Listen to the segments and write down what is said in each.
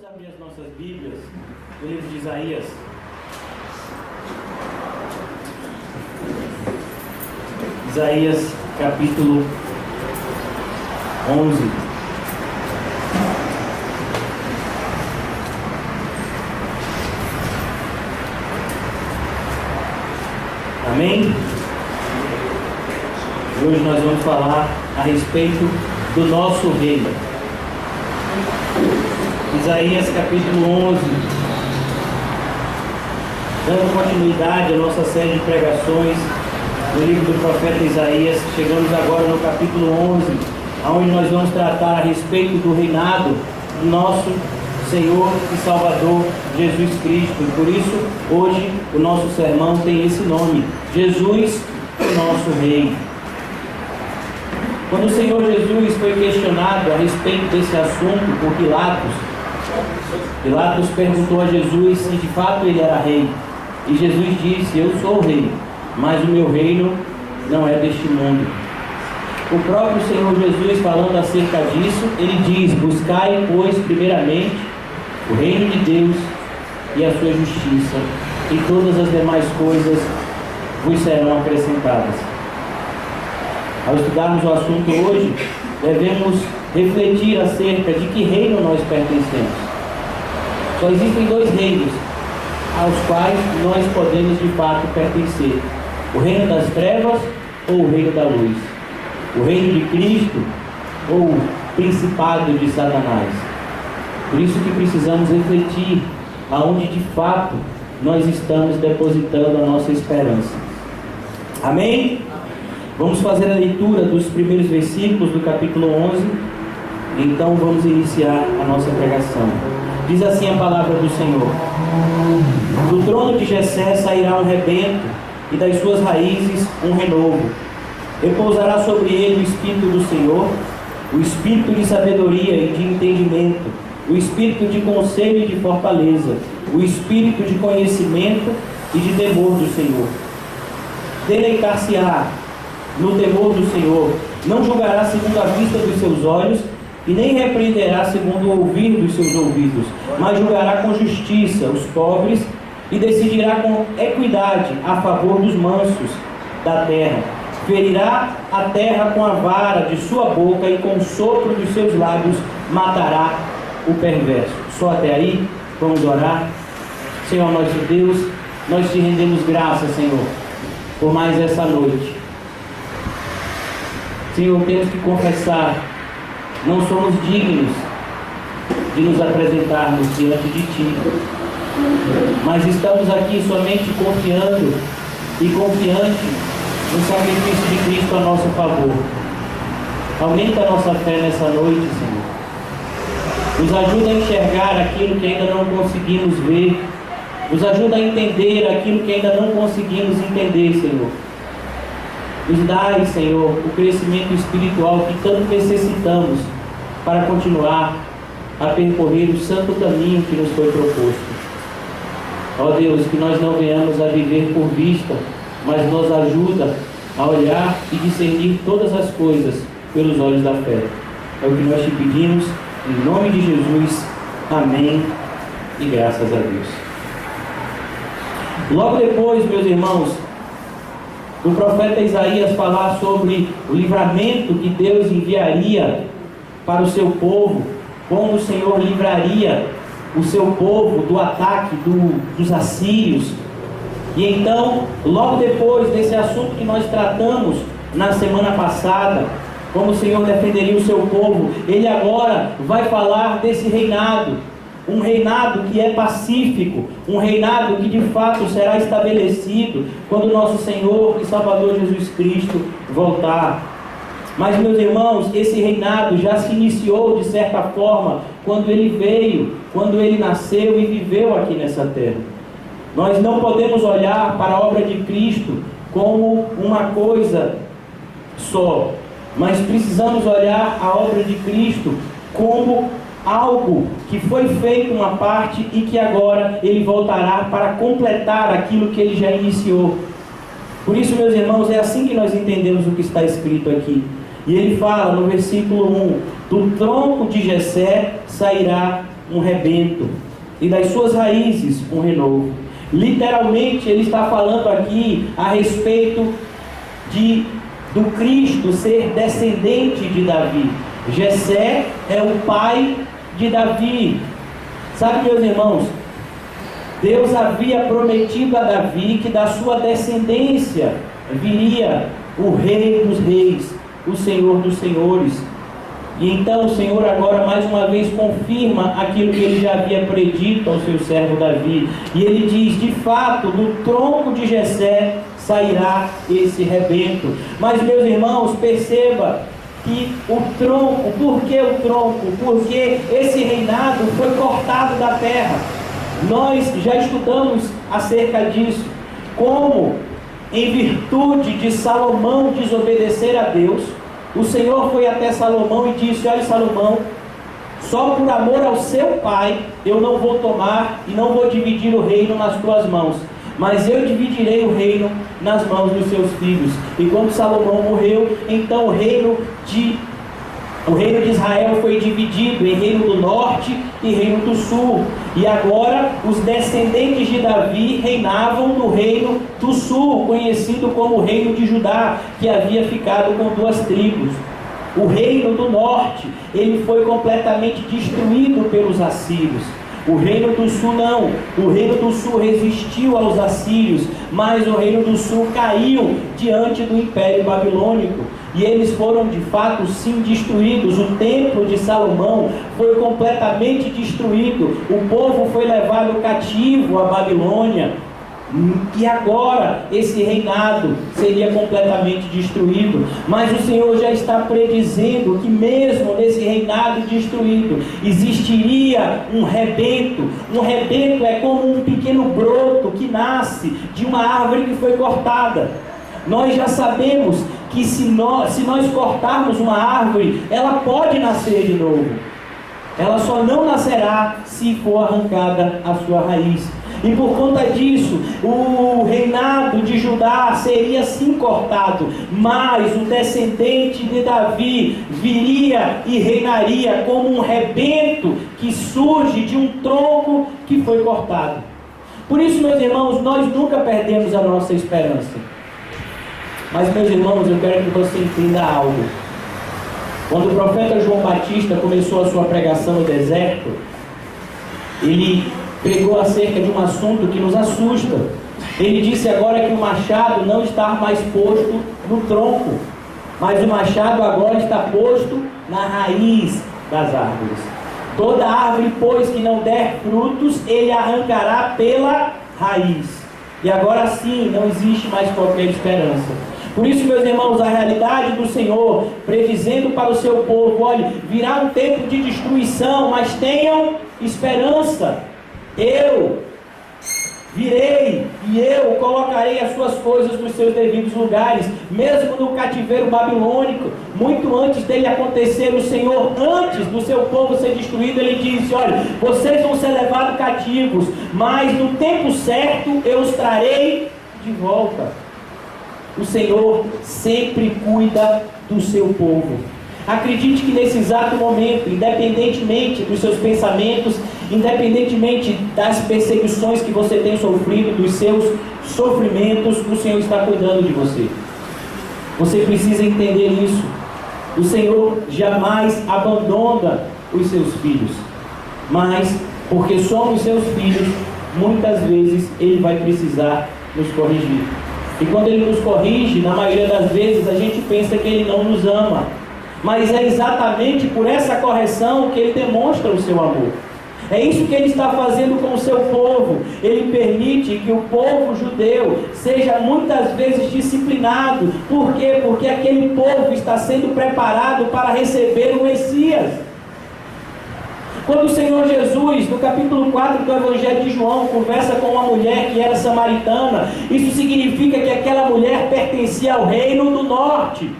Vamos abrir as nossas Bíblias no livro de Isaías. Isaías capítulo 11. Amém? Hoje nós vamos falar a respeito do nosso reino. Isaías capítulo 11. Dando continuidade à nossa série de pregações no livro do profeta Isaías, chegamos agora no capítulo 11, onde nós vamos tratar a respeito do reinado do nosso Senhor e Salvador Jesus Cristo. E por isso, hoje, o nosso sermão tem esse nome: Jesus, o nosso Rei. Quando o Senhor Jesus foi questionado a respeito desse assunto por Pilatos perguntou a Jesus se de fato ele era rei. E Jesus disse: eu sou o rei, mas o meu reino não é deste mundo. O próprio Senhor Jesus, falando acerca disso, ele diz: buscai, pois, primeiramente o reino de Deus e a sua justiça, e todas as demais coisas vos serão acrescentadas. Ao estudarmos o assunto hoje, devemos refletir acerca de que reino nós pertencemos. Só existem dois reinos aos quais nós podemos de fato pertencer: o reino das trevas ou o reino da luz, o reino de Cristo ou o principado de Satanás. Por isso que precisamos refletir aonde de fato nós estamos depositando a nossa esperança. Amém? Vamos fazer a leitura dos primeiros versículos do capítulo 11. Então vamos iniciar a nossa pregação. Diz assim a palavra do Senhor: do trono de Jessé sairá um rebento, e das suas raízes um renovo. Repousará sobre ele o Espírito do Senhor, o Espírito de sabedoria e de entendimento, o Espírito de conselho e de fortaleza, o Espírito de conhecimento e de temor do Senhor. Deleitar-se-á no temor do Senhor, não julgará segundo a vista dos seus olhos, e nem repreenderá segundo o ouvir dos seus ouvidos, mas julgará com justiça os pobres, e decidirá com equidade a favor dos mansos da terra. Ferirá a terra com a vara de sua boca, e com o sopro dos seus lábios matará o perverso. Só até aí. Vamos orar. Senhor nosso Deus, nós te rendemos graças, Senhor, por mais essa noite. Senhor, temos que confessar: não somos dignos de nos apresentarmos diante de Ti, mas estamos aqui somente confiando e confiante no sacrifício de Cristo a nosso favor. Aumenta a nossa fé nessa noite, Senhor. Nos ajuda a enxergar aquilo que ainda não conseguimos ver. Nos ajuda a entender aquilo que ainda não conseguimos entender, Senhor. Nos dai, Senhor, o crescimento espiritual que tanto necessitamos para continuar a percorrer o santo caminho que nos foi proposto. Ó Deus, que nós não venhamos a viver por vista, mas nos ajuda a olhar e discernir todas as coisas pelos olhos da fé. É o que nós te pedimos, em nome de Jesus. Amém e graças a Deus. Logo depois, meus irmãos, do profeta Isaías falar sobre o livramento que Deus enviaria para o seu povo, como o Senhor livraria o seu povo do ataque dos assírios. E então, logo depois desse assunto que nós tratamos na semana passada, como o Senhor defenderia o seu povo, ele agora vai falar desse reinado, um reinado que é pacífico, um reinado que de fato será estabelecido quando nosso Senhor e Salvador Jesus Cristo voltar. Mas, meus irmãos, esse reinado já se iniciou de certa forma quando ele veio, quando ele nasceu e viveu aqui nessa terra. Nós não podemos olhar para a obra de Cristo como uma coisa só, mas precisamos olhar a obra de Cristo como algo que foi feito uma parte e que agora ele voltará para completar aquilo que ele já iniciou. Por isso, meus irmãos, é assim que nós entendemos o que está escrito aqui. E ele fala no versículo 1: do tronco de Jessé sairá um rebento, e das suas raízes um renovo. Literalmente ele está falando aqui a respeito do Cristo ser descendente de Davi. Jessé é o pai de Davi. Sabe, meus irmãos, Deus havia prometido a Davi que da sua descendência viria o Rei dos Reis, o Senhor dos Senhores. E então o Senhor agora mais uma vez confirma aquilo que ele já havia predito ao seu servo Davi. E ele diz, de fato, do tronco de Jessé sairá esse rebento. Mas, meus irmãos, perceba que o tronco, por que o tronco? Porque esse reinado foi cortado da terra. Nós já estudamos acerca disso, como em virtude de Salomão desobedecer a Deus, o Senhor foi até Salomão e disse, olha Salomão, só por amor ao seu pai, eu não vou tomar e não vou dividir o reino nas tuas mãos, mas eu dividirei o reino nas mãos dos seus filhos. E quando Salomão morreu, então o reino de Israel foi dividido em reino do norte e reino do sul. E agora os descendentes de Davi reinavam no reino do sul, conhecido como o reino de Judá, que havia ficado com 2 tribos. O reino do norte, ele foi completamente destruído pelos assírios. O reino do sul não. O reino do sul resistiu aos assírios, mas o reino do sul caiu diante do império babilônico. E eles foram de fato sim destruídos. O templo de Salomão foi completamente destruído. O povo foi levado cativo à Babilônia. E agora esse reinado seria completamente destruído. Mas o Senhor já está predizendo que mesmo nesse reinado destruído existiria um rebento. Um rebento é como um pequeno broto que nasce de uma árvore que foi cortada. Nós já sabemos que se nós cortarmos uma árvore, ela pode nascer de novo. Ela só não nascerá se for arrancada a sua raiz. E por conta disso, o reinado de Judá seria sim cortado, mas o descendente de Davi viria e reinaria como um rebento que surge de um tronco que foi cortado. Por isso, meus irmãos, nós nunca perdemos a nossa esperança. Mas, meus irmãos, eu quero que você entenda algo. Quando o profeta João Batista começou a sua pregação no deserto, ele pregou acerca de um assunto que nos assusta. Ele disse agora que o machado não está mais posto no tronco, mas o machado agora está posto na raiz das árvores. Toda árvore, pois, que não der frutos, ele arrancará pela raiz. E agora sim, não existe mais qualquer esperança. Por isso, meus irmãos, a realidade do Senhor, predizendo para o seu povo, olha, virá um tempo de destruição, mas tenham esperança. Eu virei e eu colocarei as suas coisas nos seus devidos lugares. Mesmo no cativeiro babilônico, muito antes dele acontecer, o Senhor, antes do seu povo ser destruído, ele disse, olha, vocês vão ser levados cativos, mas no tempo certo eu os trarei de volta. O Senhor sempre cuida do seu povo. Acredite que nesse exato momento, independentemente dos seus pensamentos, independentemente das perseguições que você tem sofrido, dos seus sofrimentos, o Senhor está cuidando de você. Você precisa entender isso. O Senhor jamais abandona os seus filhos, mas porque somos seus filhos, muitas vezes Ele vai precisar nos corrigir. E quando Ele nos corrige, na maioria das vezes a gente pensa que Ele não nos ama, mas é exatamente por essa correção que Ele demonstra o seu amor. É isso que Ele está fazendo com o seu povo. Ele permite que o povo judeu seja muitas vezes disciplinado. Por quê? Porque aquele povo está sendo preparado para receber o Messias. Quando o Senhor Jesus, no capítulo 4 do Evangelho de João, conversa com uma mulher que era samaritana, isso significa que aquela mulher pertencia ao reino do norte.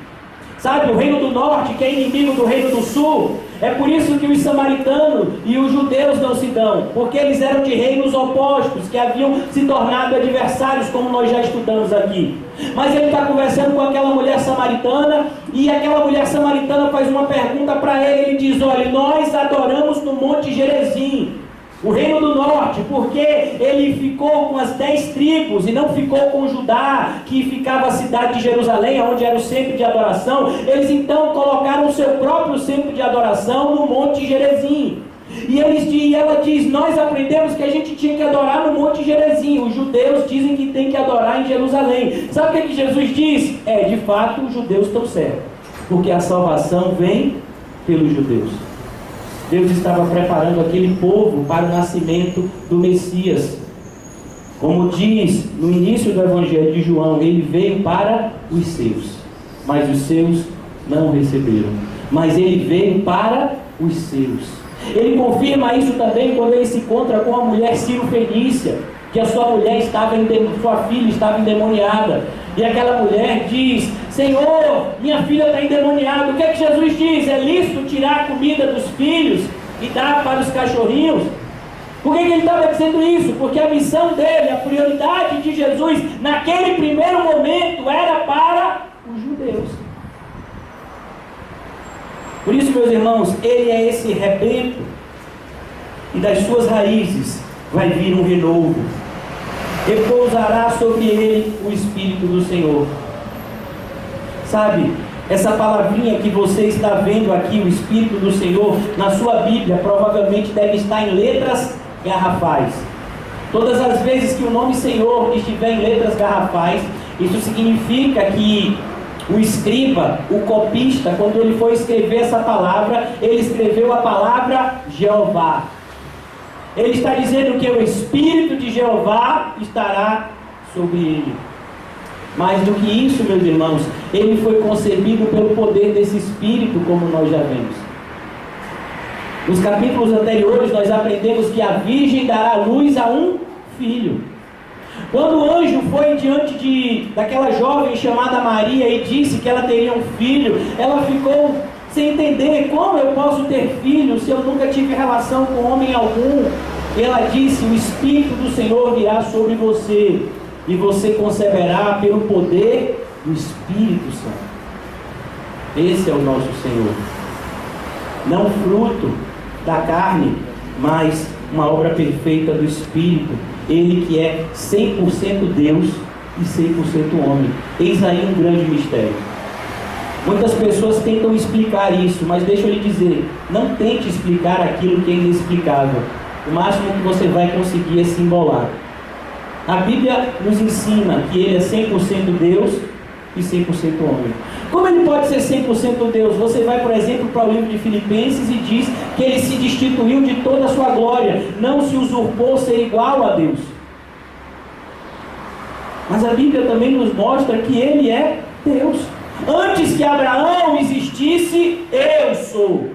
Sabe, o reino do norte, que é inimigo do reino do sul. É por isso que os samaritanos e os judeus não se dão, porque eles eram de reinos opostos, que haviam se tornado adversários, como nós já estudamos aqui. Mas ele está conversando com aquela mulher samaritana, e aquela mulher samaritana faz uma pergunta para ele. Ele diz: olha, nós adoramos no Monte Gerizim, o reino do norte, porque ele ficou com as 10 tribos e não ficou com Judá, que ficava a cidade de Jerusalém, onde era o centro de adoração. Eles então colocaram o seu próprio centro de adoração no Monte Gerizim. E ela diz: nós aprendemos que a gente tinha que adorar no Monte Gerizim. Os judeus dizem que tem que adorar em Jerusalém. Sabe o que Jesus diz? De fato, os judeus estão certos, porque a salvação vem pelos judeus. Deus estava preparando aquele povo para o nascimento do Messias. Como diz no início do Evangelho de João, ele veio para os seus, mas os seus não o receberam. Mas ele veio para os seus. Ele confirma isso também quando ele se encontra com a mulher Ciro-fenícia, que a sua filha estava endemoniada. E aquela mulher diz: Senhor, minha filha está endemoniada. O que é que Jesus diz? É lícito tirar a comida dos filhos e dar para os cachorrinhos? Por que ele estava dizendo isso? Porque a missão dele, a prioridade de Jesus naquele primeiro momento era para os judeus. Por isso, meus irmãos, ele é esse rebento, e das suas raízes vai vir um renovo. Repousará sobre ele o Espírito do Senhor. Sabe, essa palavrinha que você está vendo aqui, o Espírito do Senhor, na sua Bíblia, provavelmente deve estar em letras garrafais. Todas as vezes que o nome Senhor estiver em letras garrafais, isso significa que o escriba, o copista, quando ele foi escrever essa palavra, ele escreveu a palavra Jeová. Ele está dizendo que o Espírito de Jeová estará sobre ele. Mais do que isso, meus irmãos, ele foi concebido pelo poder desse Espírito, como nós já vimos. Nos capítulos anteriores, nós aprendemos que a Virgem dará luz a um filho. Quando o anjo foi diante daquela jovem chamada Maria e disse que ela teria um filho, ela ficou sem entender: como eu posso ter filho se eu nunca tive relação com homem algum? Ela disse: o Espírito do Senhor virá sobre você, e você conceberá pelo poder do Espírito Santo. Esse é o nosso Senhor. Não fruto da carne, mas uma obra perfeita do Espírito. Ele que é 100% Deus e 100% homem. Eis aí um grande mistério. Muitas pessoas tentam explicar isso, mas deixa eu lhe dizer: não tente explicar aquilo que é inexplicável. O máximo que você vai conseguir é se embolar. A Bíblia nos ensina que ele é 100% Deus e 100% homem. Como ele pode ser 100% Deus? Você vai, por exemplo, para o livro de Filipenses e diz que ele se destituiu de toda a sua glória, não se usurpou ser igual a Deus. Mas a Bíblia também nos mostra que ele é Deus. Antes que Abraão existisse, eu sou.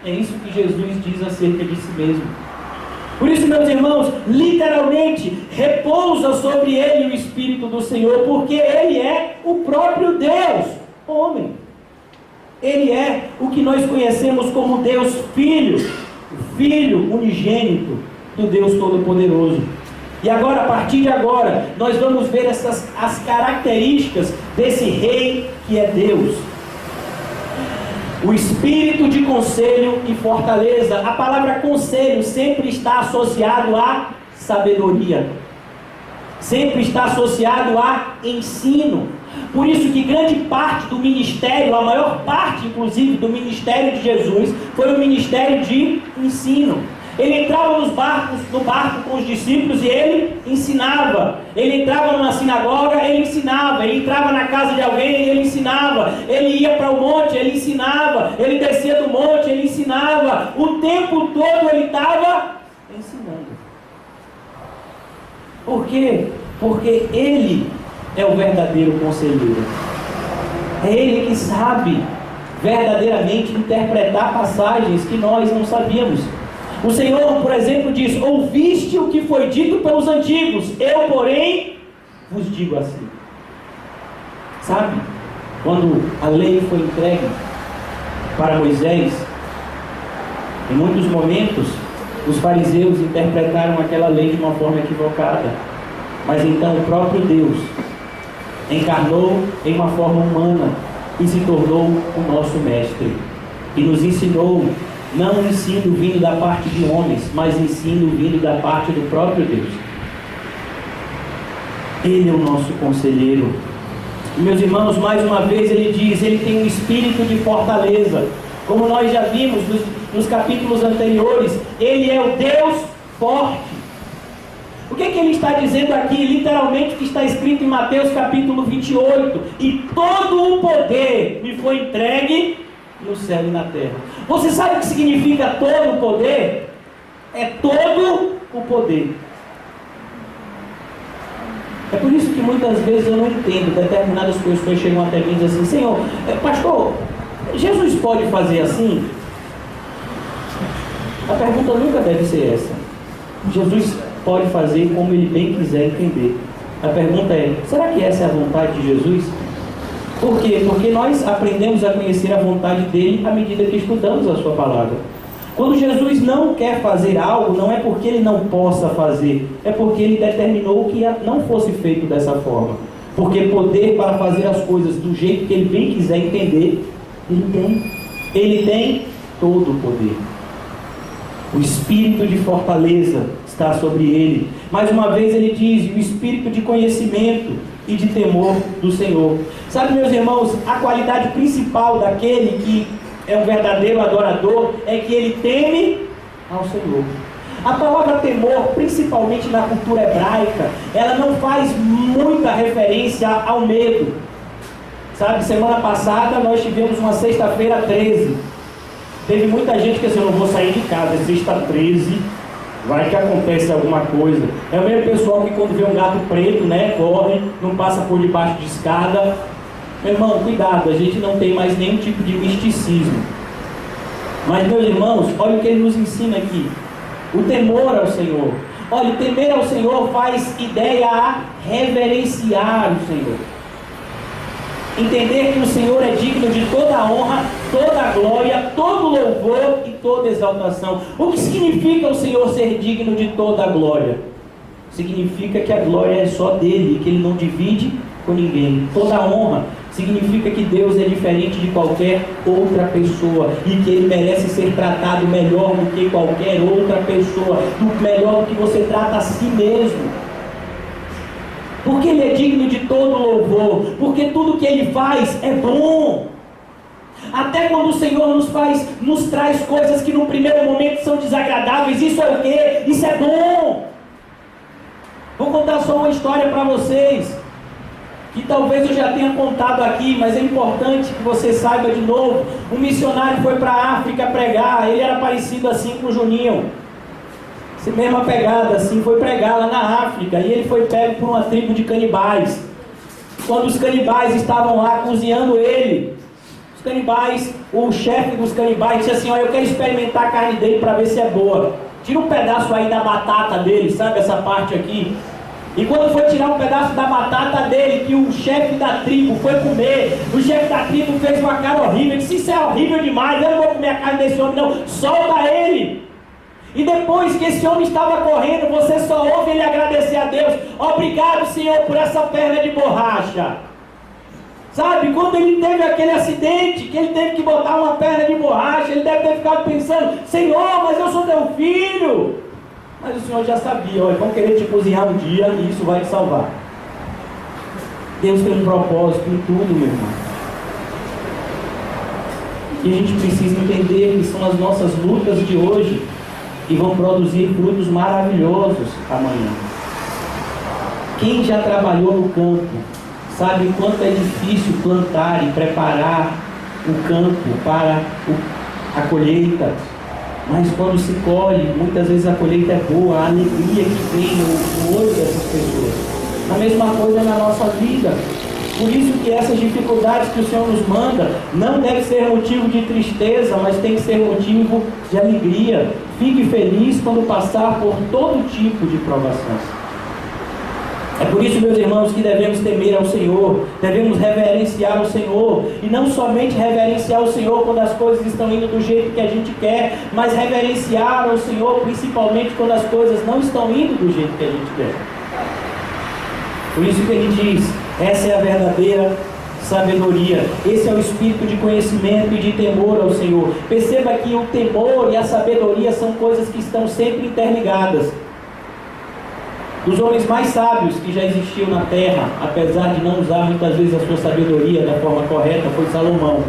É isso que Jesus diz acerca de si mesmo. Por isso, meus irmãos, literalmente repousa sobre ele o Espírito do Senhor, porque ele é o próprio Deus, homem. Ele é o que nós conhecemos como Deus Filho, o Filho unigênito do Deus Todo-Poderoso. E agora, a partir de agora, nós vamos ver as características desse rei que é Deus. O espírito de conselho e fortaleza. A palavra conselho sempre está associado à sabedoria, sempre está associado a ensino. Por isso que grande parte do ministério, a maior parte inclusive do ministério de Jesus, foi um ministério de ensino. Ele entrava no barco com os discípulos e ele ensinava. Ele entrava numa sinagoga, ele ensinava. Ele entrava na casa de alguém e ele ensinava. Ele ia para o monte, ele ensinava. Ele descia do monte, ele ensinava. O tempo todo ele estava ensinando. Por quê? Porque ele é o verdadeiro conselheiro. É ele que sabe verdadeiramente interpretar passagens que nós não sabíamos. O Senhor, por exemplo, diz: ouviste o que foi dito pelos antigos, eu, porém, vos digo assim. Sabe? Quando a lei foi entregue para Moisés, em muitos momentos, os fariseus interpretaram aquela lei de uma forma equivocada. Mas então o próprio Deus encarnou em uma forma humana e se tornou o nosso mestre. E nos ensinou, não ensino vindo da parte de homens, mas ensino vindo da parte do próprio Deus. Ele é o nosso conselheiro. E, meus irmãos, mais uma vez ele diz, ele tem um espírito de fortaleza. Como nós já vimos nos capítulos anteriores, ele é o Deus forte. O que ele está dizendo aqui? Literalmente o que está escrito em Mateus capítulo 28. E todo o poder me foi entregue no céu e na terra. Você sabe o que significa todo o poder? É todo o poder. É por isso que muitas vezes eu não entendo. Determinadas pessoas chegam até mim e dizem assim: Senhor, pastor, Jesus pode fazer assim? A pergunta nunca deve ser essa. Jesus pode fazer como ele bem quiser entender. A pergunta é: será que essa é a vontade de Jesus? Por quê? Porque nós aprendemos a conhecer a vontade dele à medida que estudamos a sua palavra. Quando Jesus não quer fazer algo, não é porque ele não possa fazer, é porque ele determinou que não fosse feito dessa forma. Porque poder para fazer as coisas do jeito que ele bem quiser entender, ele tem. Ele tem todo o poder. O espírito de fortaleza está sobre ele. Mais uma vez ele diz, o espírito de conhecimento e de temor do Senhor. Sabe, meus irmãos, a qualidade principal daquele que é um verdadeiro adorador é que ele teme ao Senhor. A palavra temor, principalmente na cultura hebraica, ela não faz muita referência ao medo. Sabe, semana passada nós tivemos uma sexta-feira 13. Teve muita gente que disse: eu não vou sair de casa, é sexta 13, vai que acontece alguma coisa. É o mesmo pessoal que quando vê um gato preto, né, corre, não passa por debaixo de escada. Meu irmão, cuidado, a gente não tem mais nenhum tipo de misticismo. Mas, meus irmãos, olha o que ele nos ensina aqui. O temor ao Senhor. Olha, temer ao Senhor faz ideia a reverenciar o Senhor. Entender que o Senhor é digno de toda a honra, toda a glória, todo louvor e toda exaltação. O que significa o Senhor ser digno de toda a glória? Significa que a glória é só dele, que ele não divide com ninguém. Toda a honra significa que Deus é diferente de qualquer outra pessoa e que ele merece ser tratado melhor do que qualquer outra pessoa, melhor do que você trata a si mesmo. Porque ele é digno de todo louvor, porque tudo que ele faz é bom. Até quando o Senhor nos traz coisas que no primeiro momento são desagradáveis, isso é o quê? Isso é bom. Vou contar só uma história para vocês, que talvez eu já tenha contado aqui, mas é importante que você saiba de novo. Um missionário foi para a África pregar, ele era parecido assim com o Juninho. Essa mesma pegada, assim, foi pregar lá na África, e ele foi pego por uma tribo de canibais. Quando os canibais estavam lá cozinhando ele, os canibais, o chefe dos canibais disse assim: olha, eu quero experimentar a carne dele para ver se é boa. Tira um pedaço aí da batata dele, sabe essa parte aqui? E quando foi tirar um pedaço da batata dele, que o chefe da tribo foi comer, o chefe da tribo fez uma cara horrível, disse: isso é horrível demais, eu não vou comer a carne desse homem não, solta ele. E depois que esse homem estava correndo, você só ouve ele agradecer a Deus: obrigado, Senhor, por essa perna de borracha. Sabe, quando ele teve aquele acidente, que ele teve que botar uma perna de borracha, ele deve ter ficado pensando: Senhor, mas eu sou teu filho. Mas o Senhor já sabia: olha, vão querer te cozinhar um dia e isso vai te salvar. Deus tem um propósito em tudo, meu irmão. E a gente precisa entender que são as nossas lutas de hoje que vão produzir frutos maravilhosos amanhã. Quem já trabalhou no campo sabe o quanto é difícil plantar e preparar o campo para a colheita. Mas quando se colhe, muitas vezes a colheita é boa, a alegria que vem no olho dessas pessoas. A mesma coisa na nossa vida. Por isso que essas dificuldades que o Senhor nos manda não deve ser motivo de tristeza, mas tem que ser motivo de alegria. Fique feliz quando passar por todo tipo de provação. É por isso, meus irmãos, que devemos temer ao Senhor, devemos reverenciar o Senhor, e não somente reverenciar o Senhor quando as coisas estão indo do jeito que a gente quer, mas reverenciar ao Senhor principalmente quando as coisas não estão indo do jeito que a gente quer. Por isso que ele diz, essa é a verdadeira sabedoria, esse é o espírito de conhecimento e de temor ao Senhor. Perceba que o temor e a sabedoria são coisas que estão sempre interligadas. Os homens mais sábios que já existiam na terra, apesar de não usar muitas vezes a sua sabedoria da forma correta, foi Salomão.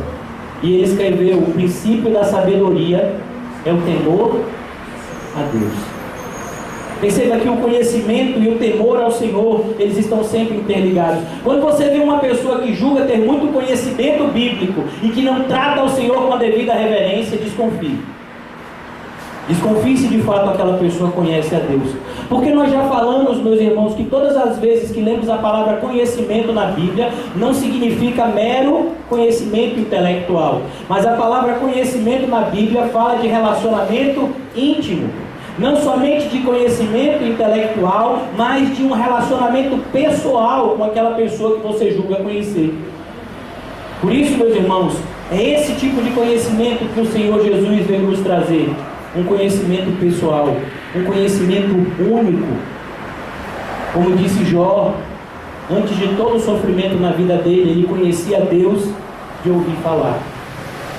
E ele escreveu: o princípio da sabedoria é o temor a Deus. Perceba que o conhecimento e o temor ao Senhor, eles estão sempre interligados. Quando você vê uma pessoa que julga ter muito conhecimento bíblico e que não trata ao Senhor com a devida reverência, desconfie. Desconfie se de fato aquela pessoa conhece a Deus. Porque nós já falamos, meus irmãos, que todas as vezes que lemos a palavra conhecimento na Bíblia, não significa mero conhecimento intelectual. Mas a palavra conhecimento na Bíblia fala de relacionamento íntimo. Não somente de conhecimento intelectual, mas de um relacionamento pessoal com aquela pessoa que você julga conhecer. Por isso, meus irmãos, é esse tipo de conhecimento que o Senhor Jesus veio nos trazer. Um conhecimento pessoal, um conhecimento único. Como disse Jó, antes de todo o sofrimento na vida dele, ele conhecia Deus de ouvir falar.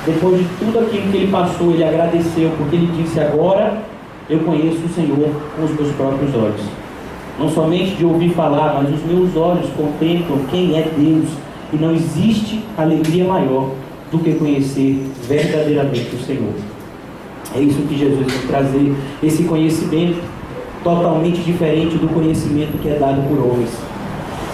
Depois de tudo aquilo que ele passou, ele agradeceu, porque ele disse: agora eu conheço o Senhor com os meus próprios olhos. Não somente de ouvir falar, mas os meus olhos contemplam quem é Deus. E não existe alegria maior do que conhecer verdadeiramente o Senhor. É isso que Jesus vai trazer, esse conhecimento totalmente diferente do conhecimento que é dado por homens.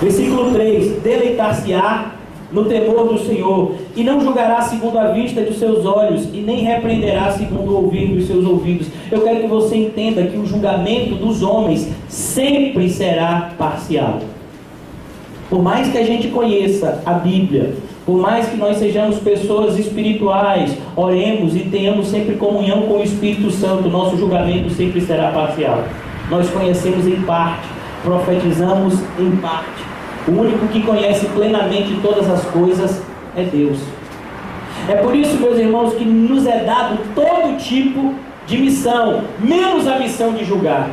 Versículo 3: deleitar-se-á no temor do Senhor, e não julgará segundo a vista dos seus olhos, e nem repreenderá segundo o ouvir dos seus ouvidos. Eu quero que você entenda que o julgamento dos homens sempre será parcial. Por mais que a gente conheça a Bíblia, por mais que nós sejamos pessoas espirituais, oremos e tenhamos sempre comunhão com o Espírito Santo, nosso julgamento sempre será parcial. Nós conhecemos em parte, profetizamos em parte. O único que conhece plenamente todas as coisas é Deus. É por isso, meus irmãos, que nos é dado todo tipo de missão, menos a missão de julgar.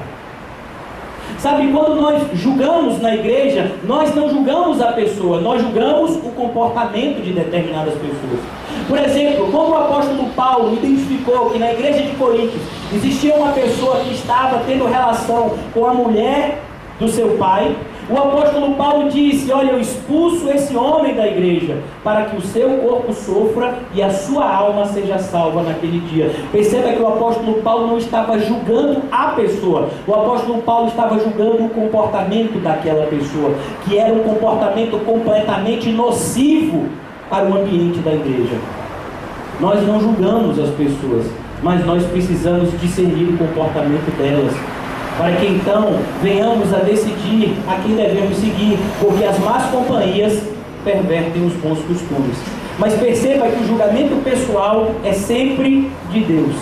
Sabe, quando nós julgamos na igreja, nós não julgamos a pessoa, nós julgamos o comportamento de determinadas pessoas. Por exemplo, quando o apóstolo Paulo identificou que na igreja de Coríntios existia uma pessoa que estava tendo relação com a mulher do seu pai, o apóstolo Paulo disse: olha, eu expulso esse homem da igreja, para que o seu corpo sofra e a sua alma seja salva naquele dia. Perceba que o apóstolo Paulo não estava julgando a pessoa, o apóstolo Paulo estava julgando o comportamento daquela pessoa, que era um comportamento completamente nocivo para o ambiente da igreja. Nós não julgamos as pessoas, mas nós precisamos discernir o comportamento delas, para que então venhamos a decidir a quem devemos seguir, porque as más companhias pervertem os bons costumes. Mas perceba que o julgamento pessoal é sempre de Deus.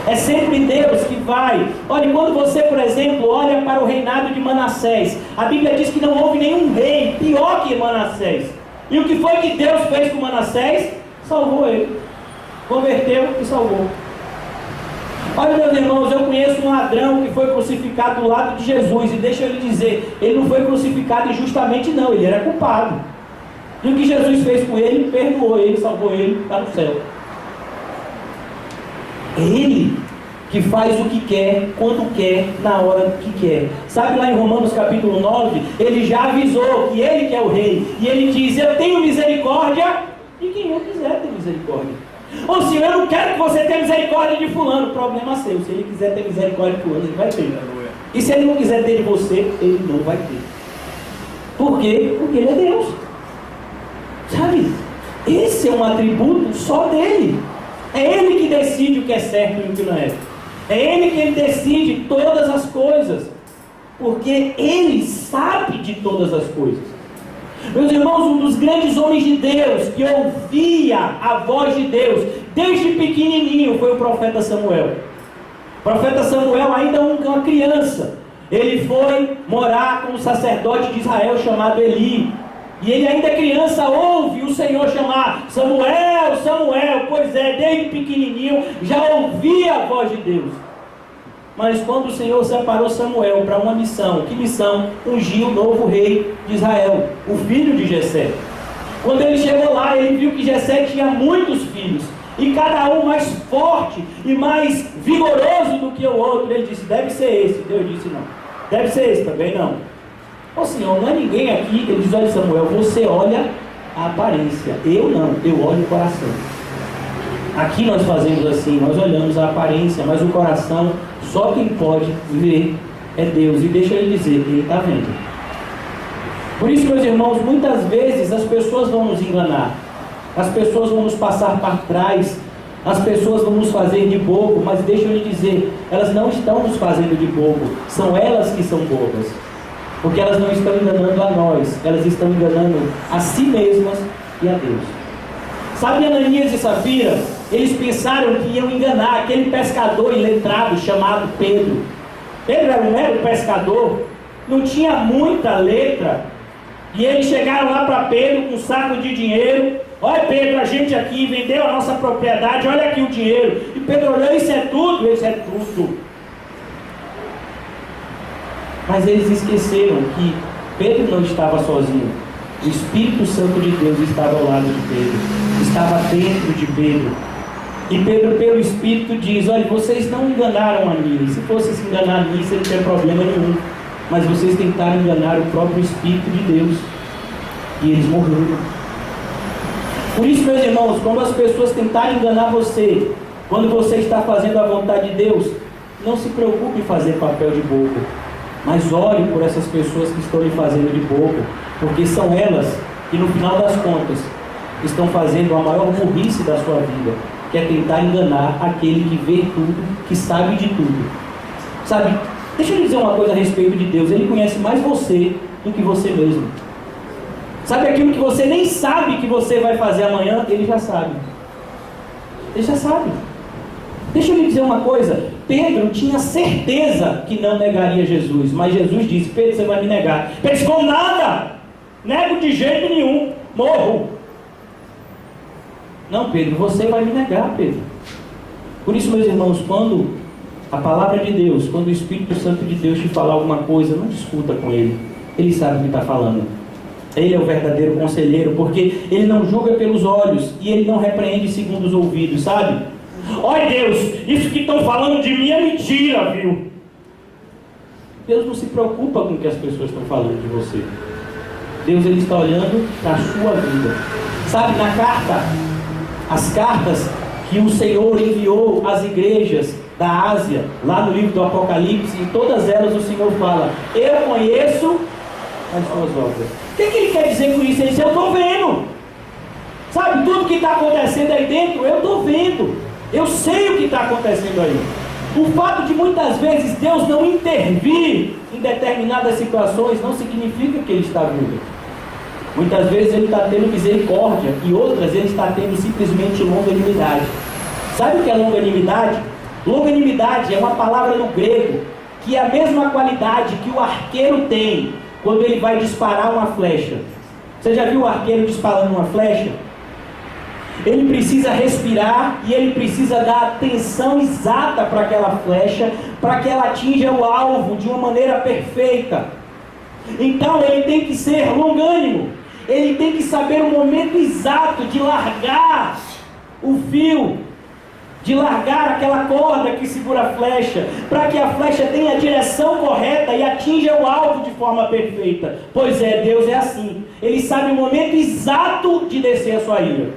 É sempre Deus que vai. Olha, quando você, por exemplo, olha para o reinado de Manassés, a Bíblia diz que não houve nenhum rei pior que Manassés. E o que foi que Deus fez com Manassés? Salvou ele. Converteu e salvou. Olha, meus irmãos, eu conheço um ladrão que foi crucificado do lado de Jesus, e deixa eu lhe dizer, ele não foi crucificado injustamente não, ele era culpado. E o que Jesus fez com ele? Perdoou ele, salvou ele, está no céu. É ele que faz o que quer, quando quer, na hora que quer. Sabe, lá em Romanos capítulo 9, ele já avisou que ele que é o rei, e ele diz: eu tenho misericórdia de quem eu quiser ter misericórdia. Ou Senhor, eu não quero que você tenha misericórdia de fulano. Problema seu. Se ele quiser ter misericórdia de fulano, ele vai ter. E se ele não quiser ter de você, ele não vai ter. Por quê? Porque ele é Deus. Sabe? Esse é um atributo só dele. É ele que decide o que é certo e o que não é. É ele que decide todas as coisas. Porque ele sabe de todas as coisas. Meus irmãos, um dos grandes homens de Deus que ouvia a voz de Deus desde pequenininho foi o profeta Samuel. O profeta Samuel ainda uma criança, Ele foi morar com um sacerdote de Israel chamado Eli. E ele ainda criança ouve o Senhor chamar: Samuel, Samuel. Pois é, desde pequenininho já ouvia a voz de Deus. Mas quando o Senhor separou Samuel para uma missão, que missão? Ungiu o novo rei de Israel, o filho de Jessé. Quando ele chegou lá, ele viu que Jessé tinha muitos filhos, e cada um mais forte e mais vigoroso do que o outro. Ele disse: deve ser esse. Deus disse: não. Deve ser esse também? Não. Ô Senhor, não é ninguém aqui. Ele diz: olha, Samuel, você olha a aparência, eu não, eu olho o coração. Aqui nós fazemos assim, nós olhamos a aparência, mas o coração, só quem pode ver é Deus. E deixa ele dizer, ele está vendo. Por isso, meus irmãos, muitas vezes as pessoas vão nos enganar, as pessoas vão nos passar para trás, as pessoas vão nos fazer de bobo. Mas deixa eu lhe dizer, elas não estão nos fazendo de bobo, são elas que são bobas, porque elas não estão enganando a nós, elas estão enganando a si mesmas e a Deus. Sabe, Ananias e Safira, eles pensaram que iam enganar aquele pescador iletrado chamado Pedro. Pedro era um mero pescador, não tinha muita letra, e eles chegaram lá para Pedro com um saco de dinheiro. Olha, Pedro, a gente aqui vendeu a nossa propriedade, olha aqui o dinheiro. E Pedro olhou: isso é tudo? Isso é tudo. Mas eles esqueceram que Pedro não estava sozinho. O Espírito Santo de Deus estava ao lado de Pedro, estava dentro de Pedro. E Pedro, pelo Espírito, diz: olha, vocês não enganaram a mim. Se fosse se enganar a mim, você não tem problema nenhum. Mas vocês tentaram enganar o próprio Espírito de Deus, e eles morreram. Por isso, meus irmãos, quando as pessoas tentarem enganar você, quando você está fazendo a vontade de Deus, não se preocupe em fazer papel de bobo, mas ore por essas pessoas que estão lhe fazendo de bobo, porque são elas que, no final das contas, estão fazendo a maior burrice da sua vida, que é tentar enganar aquele que vê tudo, que sabe de tudo. Sabe, deixa eu dizer uma coisa a respeito de Deus: Ele conhece mais você do que você mesmo. Sabe aquilo que você nem sabe que você vai fazer amanhã? Ele já sabe. Ele já sabe. Deixa eu lhe dizer uma coisa: Pedro tinha certeza que não negaria Jesus, mas Jesus disse: Pedro, você vai me negar. Pedro disse: com nada, nego de jeito nenhum, morro. Não, Pedro, você vai me negar, Pedro. Por isso, meus irmãos, quando a palavra de Deus, quando o Espírito Santo de Deus te falar alguma coisa, não discuta com ele. Ele sabe o que está falando. Ele é o verdadeiro conselheiro, porque ele não julga pelos olhos e ele não repreende segundo os ouvidos, sabe? Olha, Deus, isso que estão falando de mim é mentira, viu? Deus não se preocupa com o que as pessoas estão falando de você. Deus, ele está olhando para a sua vida. Sabe, na carta, as cartas que o Senhor enviou às igrejas da Ásia, lá no livro do Apocalipse, em todas elas o Senhor fala: eu conheço as suas obras. O que ele quer dizer com isso? Ele diz: eu estou vendo. Sabe, tudo que está acontecendo aí dentro, eu estou vendo. Eu sei o que está acontecendo aí. O fato de muitas vezes Deus não intervir em determinadas situações não significa que Ele está vendo. Muitas vezes Ele está tendo misericórdia, e outras Ele está tendo simplesmente longanimidade. Sabe o que é longanimidade? Longanimidade é uma palavra no grego que é a mesma qualidade que o arqueiro tem quando ele vai disparar uma flecha. Você já viu o arqueiro disparando uma flecha? Ele precisa respirar e ele precisa dar atenção exata para aquela flecha, para que ela atinja o alvo de uma maneira perfeita. Então ele tem que ser longânimo, ele tem que saber o momento exato de largar o fio, de largar aquela corda que segura a flecha, para que a flecha tenha a direção correta e atinja o alvo de forma perfeita. Pois é, Deus é assim. Ele sabe o momento exato de descer a sua ira.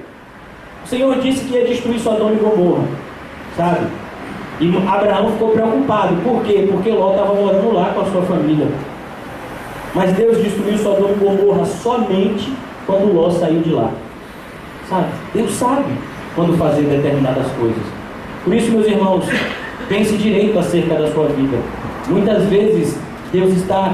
O Senhor disse que ia destruir Sodoma e Gomorra, sabe? E Abraão ficou preocupado. Por quê? Porque Ló estava morando lá com a sua família. Mas Deus destruiu Sodoma e Gomorra somente quando Ló saiu de lá, sabe? Deus sabe quando fazer determinadas coisas. Por isso, meus irmãos, pense direito acerca da sua vida. Muitas vezes Deus está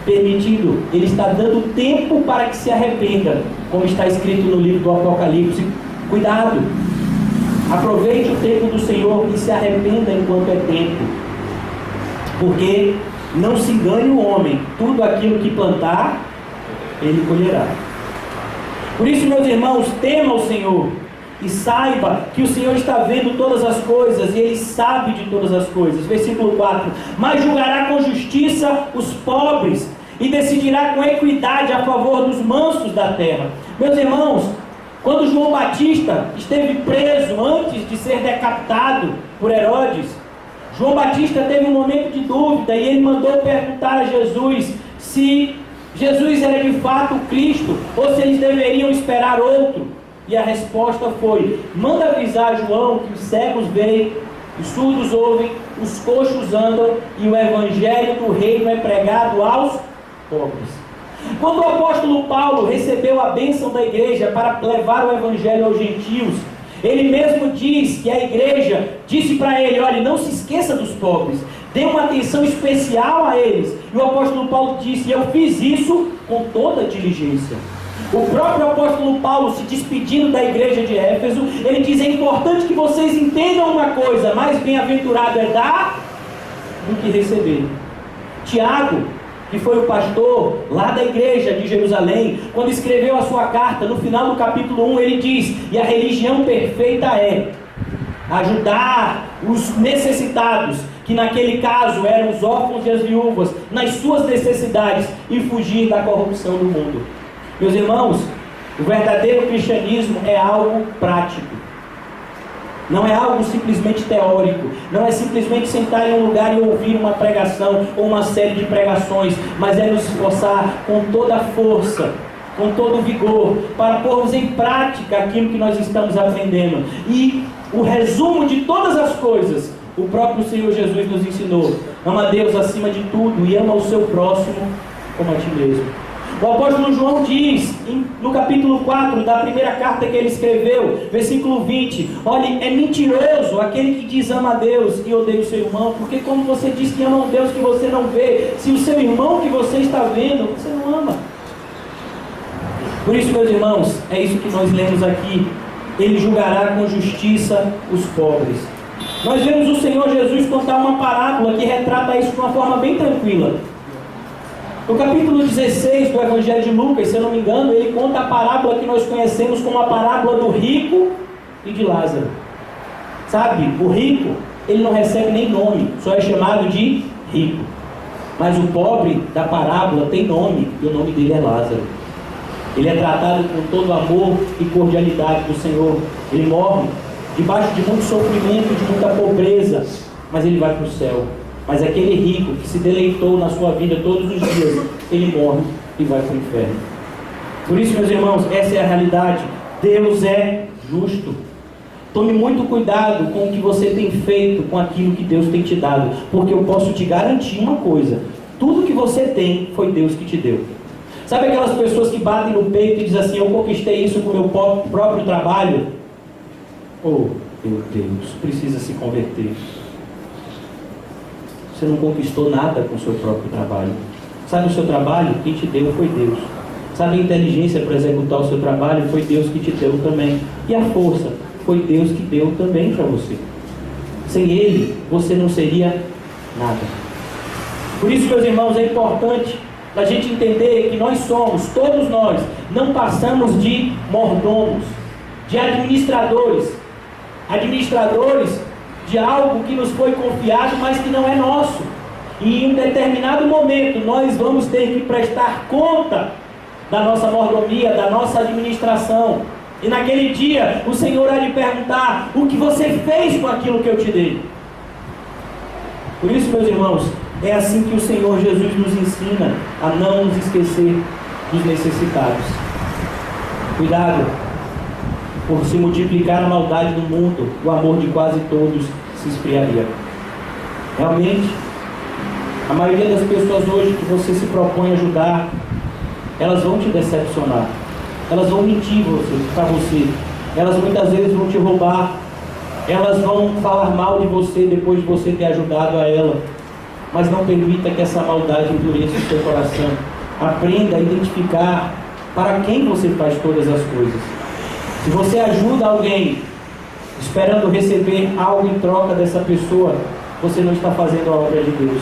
permitindo, Ele está dando tempo para que se arrependa, como está escrito no livro do Apocalipse. Cuidado, aproveite o tempo do Senhor e se arrependa enquanto é tempo, porque Não se engane o homem, tudo aquilo que plantar, ele colherá. Por isso, meus irmãos, tema o Senhor e saiba que o Senhor está vendo todas as coisas e Ele sabe de todas as coisas. Versículo 4: mas julgará com justiça os pobres e decidirá com equidade a favor dos mansos da terra. Meus irmãos, quando João Batista esteve preso antes de ser decapitado por Herodes, João Batista teve um momento de dúvida e ele mandou perguntar a Jesus se Jesus era de fato o Cristo ou se eles deveriam esperar outro. E a resposta foi: manda avisar João que os cegos veem, os surdos ouvem, os coxos andam e o evangelho do reino é pregado aos pobres. Quando o apóstolo Paulo recebeu a bênção da igreja para levar o evangelho aos gentios, ele mesmo diz que a igreja disse para ele: olha, não se esqueça dos pobres, dê uma atenção especial a eles. E o apóstolo Paulo disse: eu fiz isso com toda diligência. O próprio apóstolo Paulo, se despedindo da igreja de Éfeso, ele diz: é importante que vocês entendam uma coisa, mais bem-aventurado é dar do que receber. Tiago, que foi o pastor lá da igreja de Jerusalém, quando escreveu a sua carta, no final do capítulo 1, ele diz: e a religião perfeita é ajudar os necessitados, que naquele caso eram os órfãos e as viúvas, nas suas necessidades, e fugir da corrupção do mundo. Meus irmãos, o verdadeiro cristianismo é algo prático. Não é algo simplesmente teórico. Não é simplesmente sentar em um lugar e ouvir uma pregação ou uma série de pregações, mas é nos esforçar com toda a força, com todo o vigor, para pormos em prática aquilo que nós estamos aprendendo. E o resumo de todas as coisas, o próprio Senhor Jesus nos ensinou: ama a Deus acima de tudo e ama o seu próximo como a ti mesmo. O apóstolo João diz, no capítulo 4 da primeira carta que ele escreveu, versículo 20, olha, é mentiroso aquele que diz ama a Deus e odeia o seu irmão, porque como você diz que ama um Deus que você não vê, se o seu irmão que você está vendo, você não ama. Por isso, meus irmãos, é isso que nós lemos aqui: ele julgará com justiça os pobres. Nós vemos o Senhor Jesus contar uma parábola que retrata isso de uma forma bem tranquila. No capítulo 16 do Evangelho de Lucas, se eu não me engano, ele conta a parábola que nós conhecemos como a parábola do rico e de Lázaro. Sabe, o rico, ele não recebe nem nome, só é chamado de rico. Mas o pobre da parábola tem nome, e o nome dele é Lázaro. Ele é tratado com todo o amor e cordialidade do Senhor. Ele morre debaixo de muito sofrimento, de muita pobreza, mas ele vai para o céu. Mas aquele rico que se deleitou na sua vida todos os dias, ele morre e vai para o inferno. Por isso, meus irmãos, essa é a realidade. Deus é justo. Tome muito cuidado com o que você tem feito com aquilo que Deus tem te dado, porque eu posso te garantir uma coisa: tudo que você tem foi Deus que te deu. Sabe aquelas pessoas que batem no peito e dizem assim: eu conquistei isso com o meu próprio trabalho? Oh, meu Deus, precisa se converter. Você não conquistou nada com o seu próprio trabalho. Sabe, o seu trabalho, quem te deu foi Deus. Sabe, a inteligência para executar o seu trabalho foi Deus que te deu também. E a força foi Deus que deu também para você. Sem Ele, você não seria nada. Por isso, meus irmãos, é importante a gente entender que nós somos, todos nós, não passamos de mordomos, de administradores de algo que nos foi confiado, mas que não é nosso. E em um determinado momento nós vamos ter que prestar conta da nossa mordomia, da nossa administração. E naquele dia o Senhor há de perguntar: o que você fez com aquilo que eu te dei? Por isso, meus irmãos, é assim que o Senhor Jesus nos ensina a não nos esquecer dos necessitados. Cuidado, por se multiplicar a maldade no mundo, o amor de quase todos se esfriaria. Realmente, a maioria das pessoas hoje que você se propõe a ajudar, elas vão te decepcionar, elas vão mentir para você, elas muitas vezes vão te roubar, elas vão falar mal de você depois de você ter ajudado a ela. Mas não permita que essa maldade endureça o seu coração. Aprenda a identificar para quem você faz todas as coisas. Se você ajuda alguém esperando receber algo em troca dessa pessoa, você não está fazendo a obra de Deus.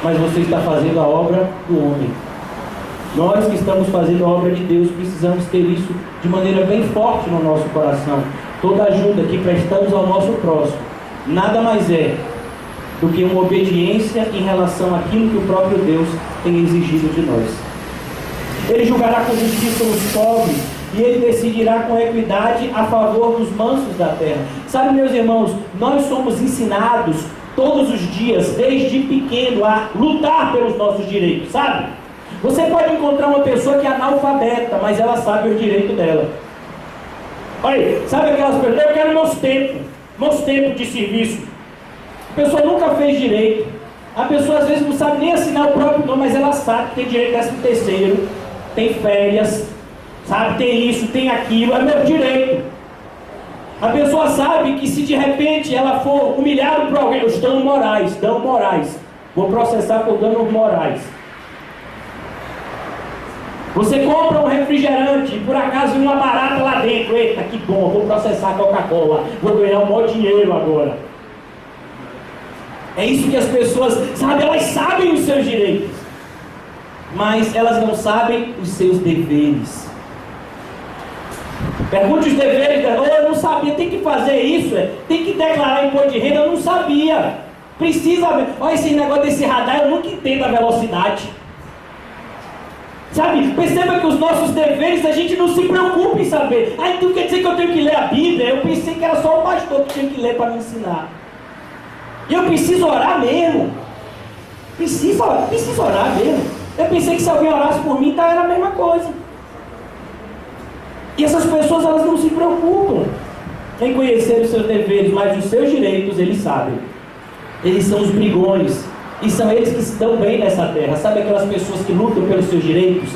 mas você está fazendo a obra do homem. Nós que estamos fazendo a obra de Deus, precisamos ter isso de maneira bem forte no nosso coração. Toda ajuda que prestamos ao nosso próximo, nada mais é do que uma obediência em relação àquilo que o próprio Deus tem exigido de nós. Ele julgará com justiça os pobres, e Ele decidirá com equidade a favor dos mansos da terra. Sabe, meus irmãos, nós somos ensinados todos os dias, desde pequeno, a lutar pelos nossos direitos, sabe? Você pode encontrar uma pessoa que é analfabeta, mas ela sabe o direito dela. Olha, sabe aquelas pessoas, eu quero meus tempos de serviço. A pessoa nunca fez direito. A pessoa às vezes não sabe nem assinar o próprio nome, mas ela sabe que tem direito a 13º, tem férias, sabe, tem isso, tem aquilo, é meu direito. A pessoa sabe que se de repente ela for humilhada por alguém, os danos morais, vou processar por danos morais. Você compra um refrigerante e por acaso vem uma barata lá dentro, eita, que bom, vou processar a Coca-Cola, vou ganhar um maior dinheiro agora. É isso que as pessoas, sabe, elas sabem os seus direitos, mas elas não sabem os seus deveres. Pergunte os deveres dela. Eu não sabia, tem que fazer isso, tem que declarar imposto de renda, eu não sabia. Precisa, olha esse negócio desse radar, eu nunca entendo a velocidade. Sabe, perceba que os nossos deveres a gente não se preocupa em saber. Ah, então quer dizer que eu tenho que ler a Bíblia? Eu pensei que era só o pastor que tinha que ler para me ensinar. E eu preciso orar mesmo. Preciso orar mesmo. Eu pensei que se alguém orasse por mim, tá, era a mesma coisa. E essas pessoas, elas não se preocupam em conhecer os seus deveres, mas os seus direitos eles sabem. Eles são os brigões, e são eles que estão bem nessa terra. Sabe aquelas pessoas que lutam pelos seus direitos?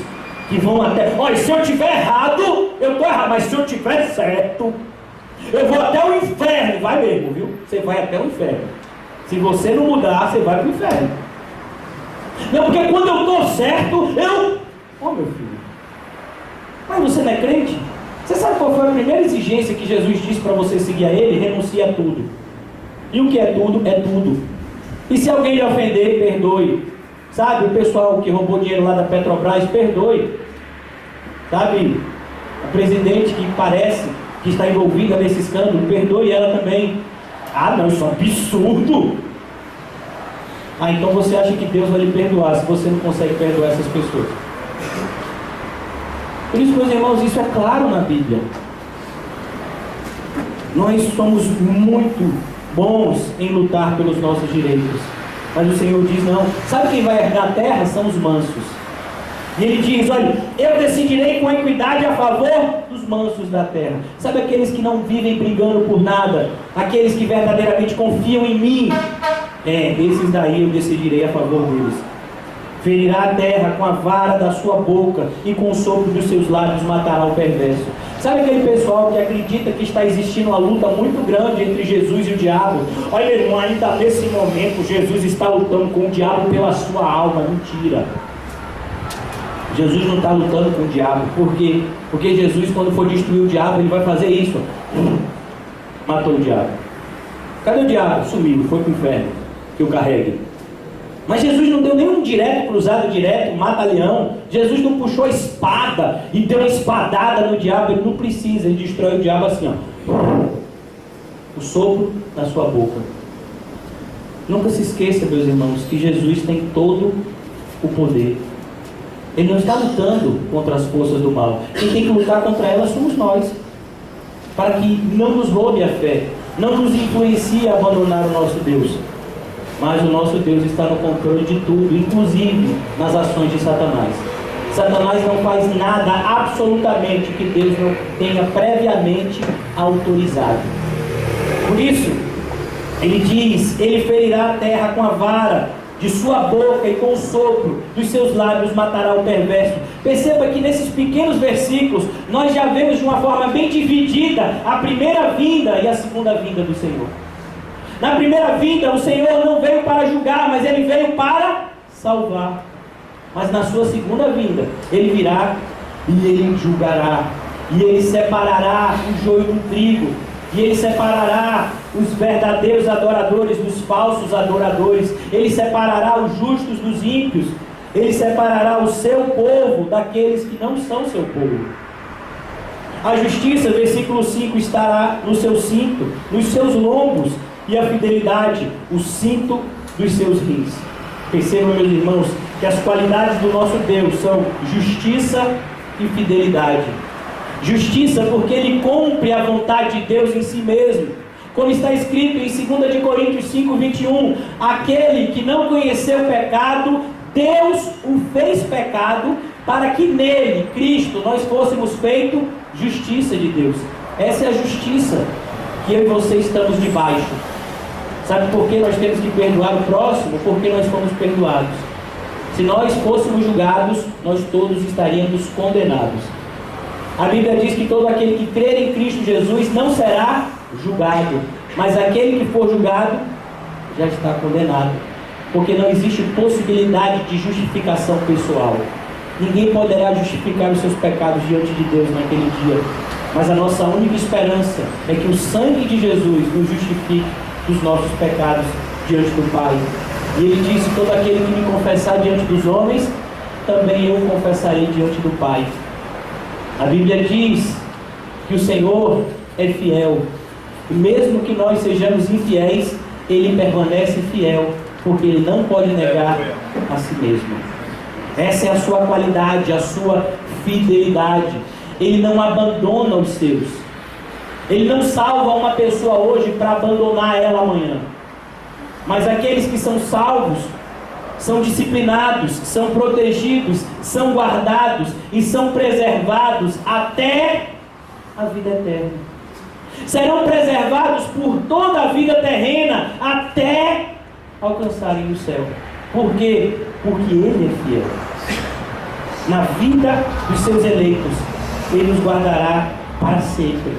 Que vão até, olha, se eu estiver errado, eu estou errado, mas se eu estiver certo, eu vou até o inferno. Vai mesmo, viu? Você vai até o inferno. Se você não mudar, você vai para o inferno. Não, porque quando eu estou certo, oh, meu filho, mas você não é crente? Você sabe qual foi a primeira exigência que Jesus disse para você seguir a Ele? Renuncie a tudo. E o que é tudo? É tudo. E se alguém lhe ofender, perdoe. Sabe, o pessoal que roubou dinheiro lá da Petrobras, perdoe. Sabe, a presidente que parece que está envolvida nesse escândalo, perdoe ela também. Ah, não, isso é um absurdo. Ah, então você acha que Deus vai lhe perdoar se você não consegue perdoar essas pessoas? Por isso, meus irmãos, isso é claro na Bíblia. Nós somos muito bons em lutar pelos nossos direitos, mas o Senhor diz não. Sabe quem vai herdar a terra? São os mansos. E Ele diz, olha, eu decidirei com equidade a favor dos mansos da terra. Sabe aqueles que não vivem brigando por nada? Aqueles que verdadeiramente confiam em mim? Esses daí eu decidirei a favor deles. Ferirá a terra com a vara da sua boca, e com o sopro dos seus lábios matará o perverso. Sabe aquele pessoal que acredita que está existindo uma luta muito grande entre Jesus e o diabo? Olha, irmão, ainda nesse momento Jesus está lutando com o diabo pela sua alma. Mentira. Jesus não está lutando com o diabo. Por quê? Porque Jesus, quando for destruir o diabo, ele vai fazer isso. Matou o diabo. Cadê o diabo? Sumiu, foi para o inferno. Que o carregue. Mas Jesus não deu nenhum direto, cruzado direto, mata-leão. Jesus não puxou a espada e deu uma espadada no diabo. Ele não precisa, ele destrói o diabo assim, ó. O sopro na sua boca. Nunca se esqueça, meus irmãos, que Jesus tem todo o poder. Ele não está lutando contra as forças do mal. Quem tem que lutar contra elas somos nós. Para que não nos roube a fé, não nos influencie a abandonar o nosso Deus. Mas o nosso Deus está no controle de tudo, inclusive nas ações de Satanás. Satanás não faz nada absolutamente que Deus não tenha previamente autorizado. Por isso, ele diz, ele ferirá a terra com a vara de sua boca, e com o sopro dos seus lábios matará o perverso. Perceba que nesses pequenos versículos nós já vemos de uma forma bem dividida a primeira vinda e a segunda vinda do Senhor. Na primeira vinda, o Senhor não veio para julgar, mas Ele veio para salvar. Mas na sua segunda vinda, Ele virá e Ele julgará. E Ele separará o joio do trigo. E Ele separará os verdadeiros adoradores dos falsos adoradores. Ele separará os justos dos ímpios. Ele separará o seu povo daqueles que não são seu povo. A justiça, versículo 5, estará no seu cinto, nos seus lombos, e a fidelidade, o cinto dos seus rins. Percebam, meus irmãos, que as qualidades do nosso Deus são justiça e fidelidade. Justiça porque Ele cumpre a vontade de Deus em si mesmo. Como está escrito em 2 de Coríntios 5, 21, aquele que não conheceu o pecado, Deus o fez pecado, para que nele, Cristo, nós fôssemos feitos justiça de Deus. Essa é a justiça que eu e você estamos debaixo. Sabe por que nós temos que perdoar o próximo? Porque nós fomos perdoados. Se nós fôssemos julgados, nós todos estaríamos condenados. A Bíblia diz que todo aquele que crer em Cristo Jesus não será julgado, mas aquele que for julgado já está condenado, porque não existe possibilidade de justificação pessoal. Ninguém poderá justificar os seus pecados diante de Deus naquele dia, mas a nossa única esperança é que o sangue de Jesus nos justifique dos nossos pecados diante do Pai. E Ele disse: todo aquele que me confessar diante dos homens, também eu confessarei diante do Pai. A Bíblia diz que o Senhor é fiel, e mesmo que nós sejamos infiéis, Ele permanece fiel, porque Ele não pode negar a si mesmo. Essa é a sua qualidade, a sua fidelidade. Ele não abandona os seus. Ele não salva uma pessoa hoje para abandonar ela amanhã. Mas aqueles que são salvos são disciplinados, são protegidos, são guardados e são preservados até a vida eterna. Serão preservados por toda a vida terrena até alcançarem o céu. Por quê? Porque Ele é fiel. Na vida dos seus eleitos, Ele os guardará para sempre.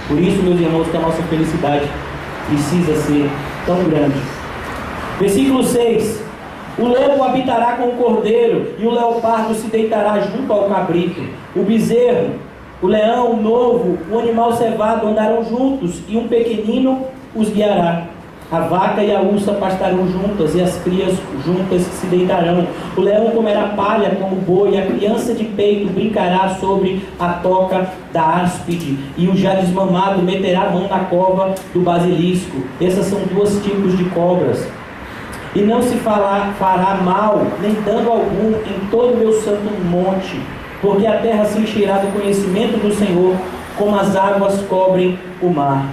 Por isso, meus irmãos, que a nossa felicidade precisa ser tão grande. Versículo 6: o lobo habitará com o cordeiro, e o leopardo se deitará junto ao cabrito. O bezerro, o leão, o novo, o animal cevado andarão juntos, e um pequenino os guiará. A vaca e a ursa pastarão juntas, e as crias juntas se deitarão. O leão comerá palha como o boi, e a criança de peito brincará sobre a toca da áspide, e o já desmamado meterá a mão na cova do basilisco. Essas são duas tipos de cobras. E não se fará mal, nem dano algum, em todo o meu santo monte, porque a terra se encherá do conhecimento do Senhor, como as águas cobrem o mar.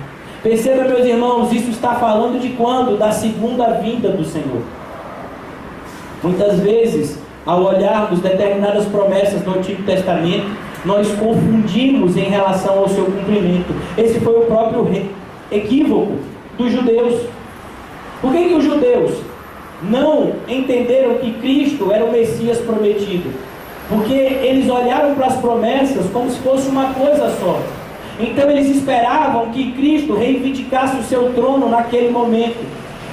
Perceba, meus irmãos, isso está falando de quando? Da segunda vinda do Senhor. Muitas vezes, ao olharmos determinadas promessas do Antigo Testamento, nós confundimos em relação ao seu cumprimento. Esse foi o próprio equívoco dos judeus. Por que os judeus não entenderam que Cristo era o Messias prometido? Porque eles olharam para as promessas como se fosse uma coisa só. Então eles esperavam que Cristo reivindicasse o seu trono naquele momento.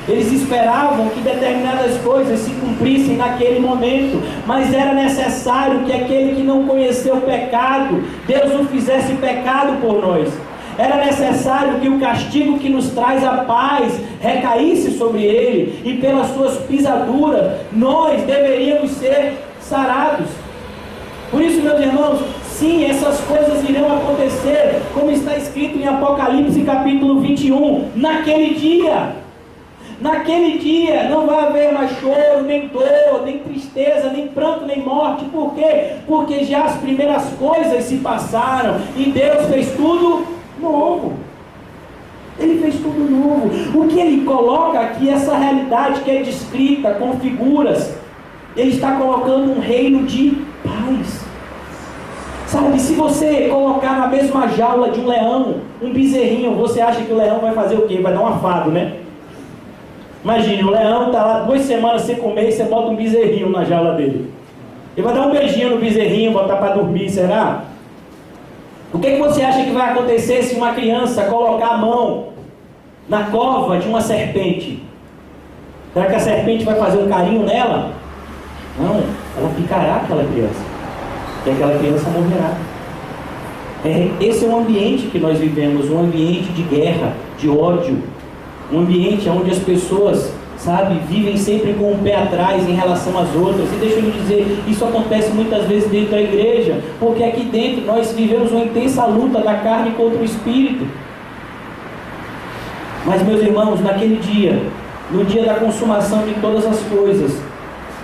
Eles esperavam que determinadas coisas se cumprissem naquele momento. Mas era necessário que aquele que não conheceu o pecado, Deus o fizesse pecado por nós. Era necessário que o castigo que nos traz a paz recaísse sobre ele, e pelas suas pisaduras nós deveríamos ser sarados. Por isso, meus irmãos, sim, essas coisas irão acontecer, como está escrito em Apocalipse capítulo 21. Naquele dia não vai haver mais choro, nem dor, nem tristeza, nem pranto, nem morte. Por quê? Porque já as primeiras coisas se passaram, e Deus fez tudo novo. Ele fez tudo novo. O que ele coloca aqui, essa realidade que é descrita com figuras, ele está colocando um reino de paz. Sabe, se você colocar na mesma jaula de um leão, um bezerrinho, você acha que o leão vai fazer o quê? Vai dar um afado, né? Imagine, o leão está lá 2 semanas sem comer, e você bota um bezerrinho na jaula dele. Ele vai dar um beijinho no bezerrinho, botar para dormir, será? O que você acha que vai acontecer se uma criança colocar a mão na cova de uma serpente? Será que a serpente vai fazer um carinho nela? Não, ela picará aquela criança, e aquela criança morrerá. Esse é o ambiente que nós vivemos, um ambiente de guerra, de ódio, um ambiente onde as pessoas, sabe, vivem sempre com o pé atrás em relação às outras. E deixa eu lhe dizer, isso acontece muitas vezes dentro da igreja, porque aqui dentro nós vivemos uma intensa luta da carne contra o espírito. Mas, meus irmãos, naquele dia, no dia da consumação de todas as coisas,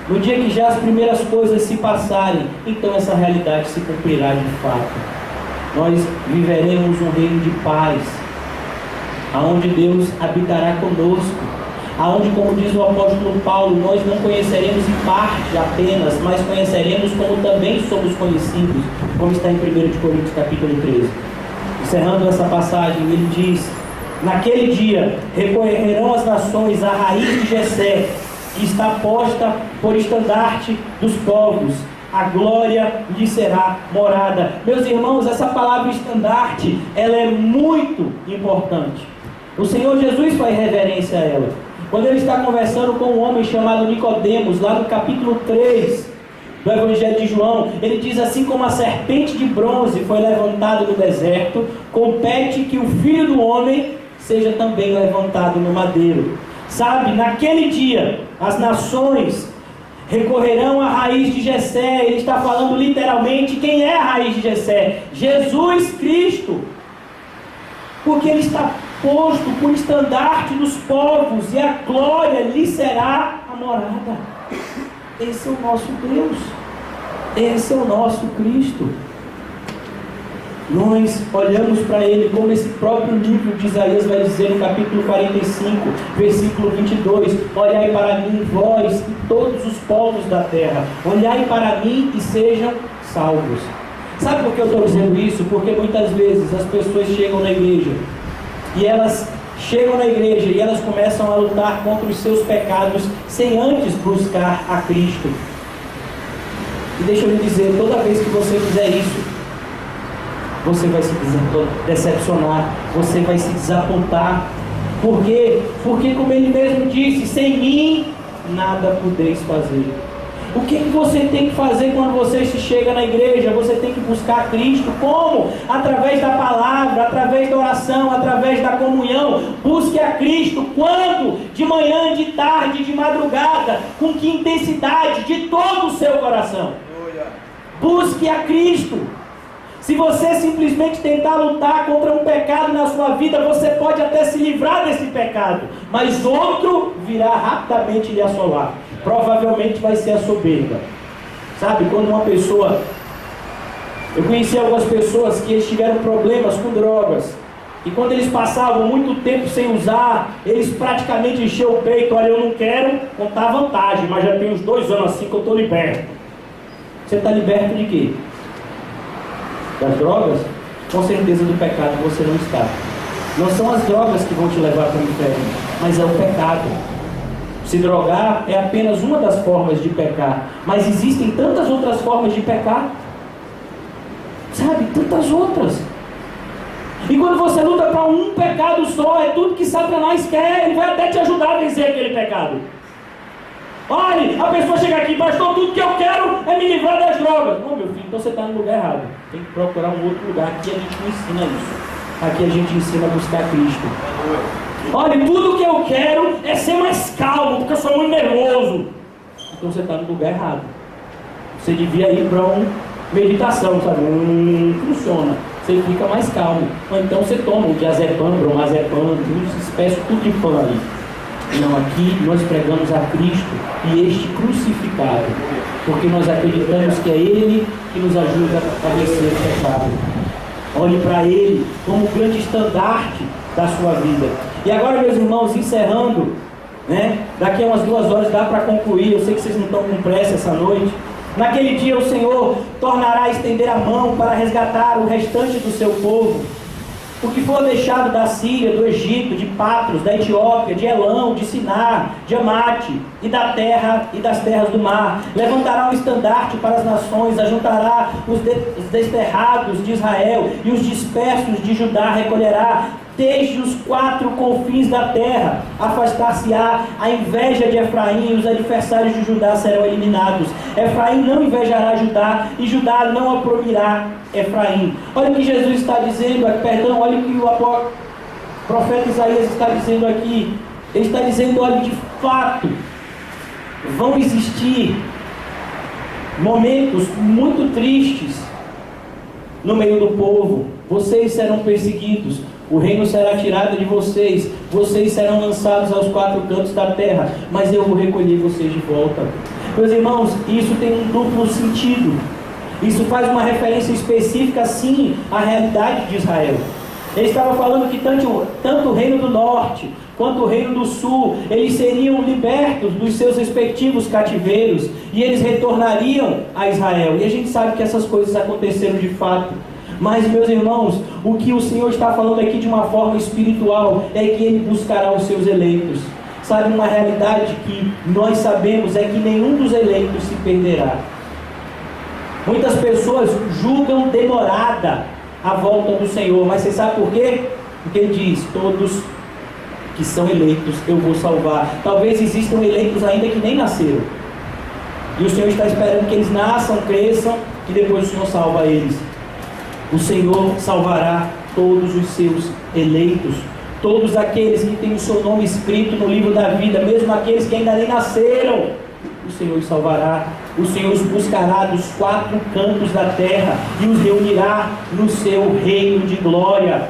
no dia que já as primeiras coisas se passarem, então essa realidade se cumprirá de fato. Nós viveremos um reino de paz, aonde Deus habitará conosco, aonde, como diz o apóstolo Paulo, nós não conheceremos em parte apenas, mas conheceremos como também somos conhecidos, como está em 1 Coríntios capítulo 13. Encerrando essa passagem, ele diz: naquele dia recorrerão as nações à raiz de Jessé, que está posta por estandarte dos povos, a glória lhe será morada. Meus irmãos, essa palavra estandarte, ela é muito importante. O Senhor Jesus faz reverência a ela. Quando ele está conversando com um homem chamado Nicodemos, lá no capítulo 3 do Evangelho de João, ele diz assim: como a serpente de bronze foi levantada no deserto, compete que o Filho do Homem seja também levantado no madeiro. Sabe, naquele dia, as nações recorrerão à raiz de Jessé. Ele está falando literalmente quem é a raiz de Jessé: Jesus Cristo. Porque ele está posto por estandarte dos povos, e a glória lhe será a morada. Esse é o nosso Deus, esse é o nosso Cristo. Nós olhamos para Ele como esse próprio livro de Isaías vai dizer no capítulo 45, versículo 22: olhai para mim, vós e todos os povos da terra, olhai para mim e sejam salvos. Sabe por que eu estou dizendo isso? Porque muitas vezes as pessoas chegam na igreja, e elas chegam na igreja e elas começam a lutar contra os seus pecados, sem antes buscar a Cristo. E deixa eu lhe dizer, toda vez que você fizer isso, você vai se decepcionar, você vai se desapontar. Por quê? Porque, como ele mesmo disse, sem mim nada podeis fazer. O que você tem que fazer quando você se chega na igreja? Você tem que buscar Cristo. Como? Através da palavra, através da oração, através da comunhão. Busque a Cristo. Quando? De manhã, de tarde, de madrugada. Com que intensidade? De todo o seu coração. Busque a Cristo. Se você simplesmente tentar lutar contra um pecado na sua vida, você pode até se livrar desse pecado, mas outro virá rapidamente lhe assolar. Provavelmente vai ser a soberba. Sabe, quando uma pessoa... Eu conheci algumas pessoas que eles tiveram problemas com drogas, e quando eles passavam muito tempo sem usar, eles praticamente encheram o peito: olha, eu não quero contar vantagem, mas já tem uns 2 anos assim que eu estou liberto. Você está liberto de quê? Das drogas? Com certeza do pecado você não está. Não são as drogas que vão te levar para o inferno, mas é o pecado. Se drogar é apenas uma das formas de pecar, mas existem tantas outras formas de pecar, sabe, tantas outras. E quando você luta para um pecado só, é tudo que Satanás quer. Ele vai até te ajudar a vencer aquele pecado. Olha, a pessoa chega aqui: pastor, tudo que eu quero é me livrar das drogas. Não, meu filho, então você está no lugar errado. Tem que procurar um outro lugar. Aqui a gente não ensina isso. Aqui a gente ensina a buscar Cristo. Olha, tudo que eu quero é ser mais calmo, porque eu sou muito nervoso. Então você está no lugar errado. Você devia ir para uma meditação, sabe? Funciona. Você fica mais calmo. Ou então você toma um diazepam, bromazepam, espécie tudo de pão ali. Não, aqui nós pregamos a Cristo e este crucificado, porque nós acreditamos que é Ele que nos ajuda a vencer o pecado. Olhe para Ele como o grande estandarte da sua vida. E agora, meus irmãos, encerrando, né? Daqui a umas 2 horas dá para concluir. Eu sei que vocês não estão com pressa essa noite. Naquele dia o Senhor tornará a estender a mão para resgatar o restante do seu povo, o que for deixado da Síria, do Egito, de Patros, da Etiópia, de Elão, de Sinar, de Amate e da terra e das terras do mar. Levantará um estandarte para as nações, ajuntará os desterrados de Israel, e os dispersos de Judá recolherá. desde os 4 confins da terra. Afastar-se-á a inveja de Efraim, e os adversários de Judá serão eliminados. Efraim não invejará Judá, e Judá não oprimirá Efraim. Olha o que Jesus está dizendo, perdão, olha o que o profeta Isaías está dizendo aqui. Ele está dizendo, olha, de fato, vão existir momentos muito tristes no meio do povo. Vocês serão perseguidos, o reino será tirado de vocês, vocês serão lançados aos 4 cantos da terra, mas eu vou recolher vocês de volta. Meus irmãos, isso tem um duplo sentido. Isso faz uma referência específica, sim, à realidade de Israel. Ele estava falando que tanto o reino do norte quanto o reino do sul, eles seriam libertos dos seus respectivos cativeiros e eles retornariam a Israel. E a gente sabe que essas coisas aconteceram de fato. Mas, meus irmãos, o que o Senhor está falando aqui de uma forma espiritual é que Ele buscará os seus eleitos. Sabe, uma realidade que nós sabemos é que nenhum dos eleitos se perderá. Muitas pessoas julgam demorada a volta do Senhor, mas você sabe por quê? Porque Ele diz, todos que são eleitos eu vou salvar. Talvez existam eleitos ainda que nem nasceram, e o Senhor está esperando que eles nasçam, cresçam, e depois o Senhor salva eles. O Senhor salvará todos os seus eleitos, todos aqueles que têm o seu nome escrito no livro da vida, mesmo aqueles que ainda nem nasceram, o Senhor os salvará. O Senhor os buscará dos 4 cantos da terra e os reunirá no seu reino de glória.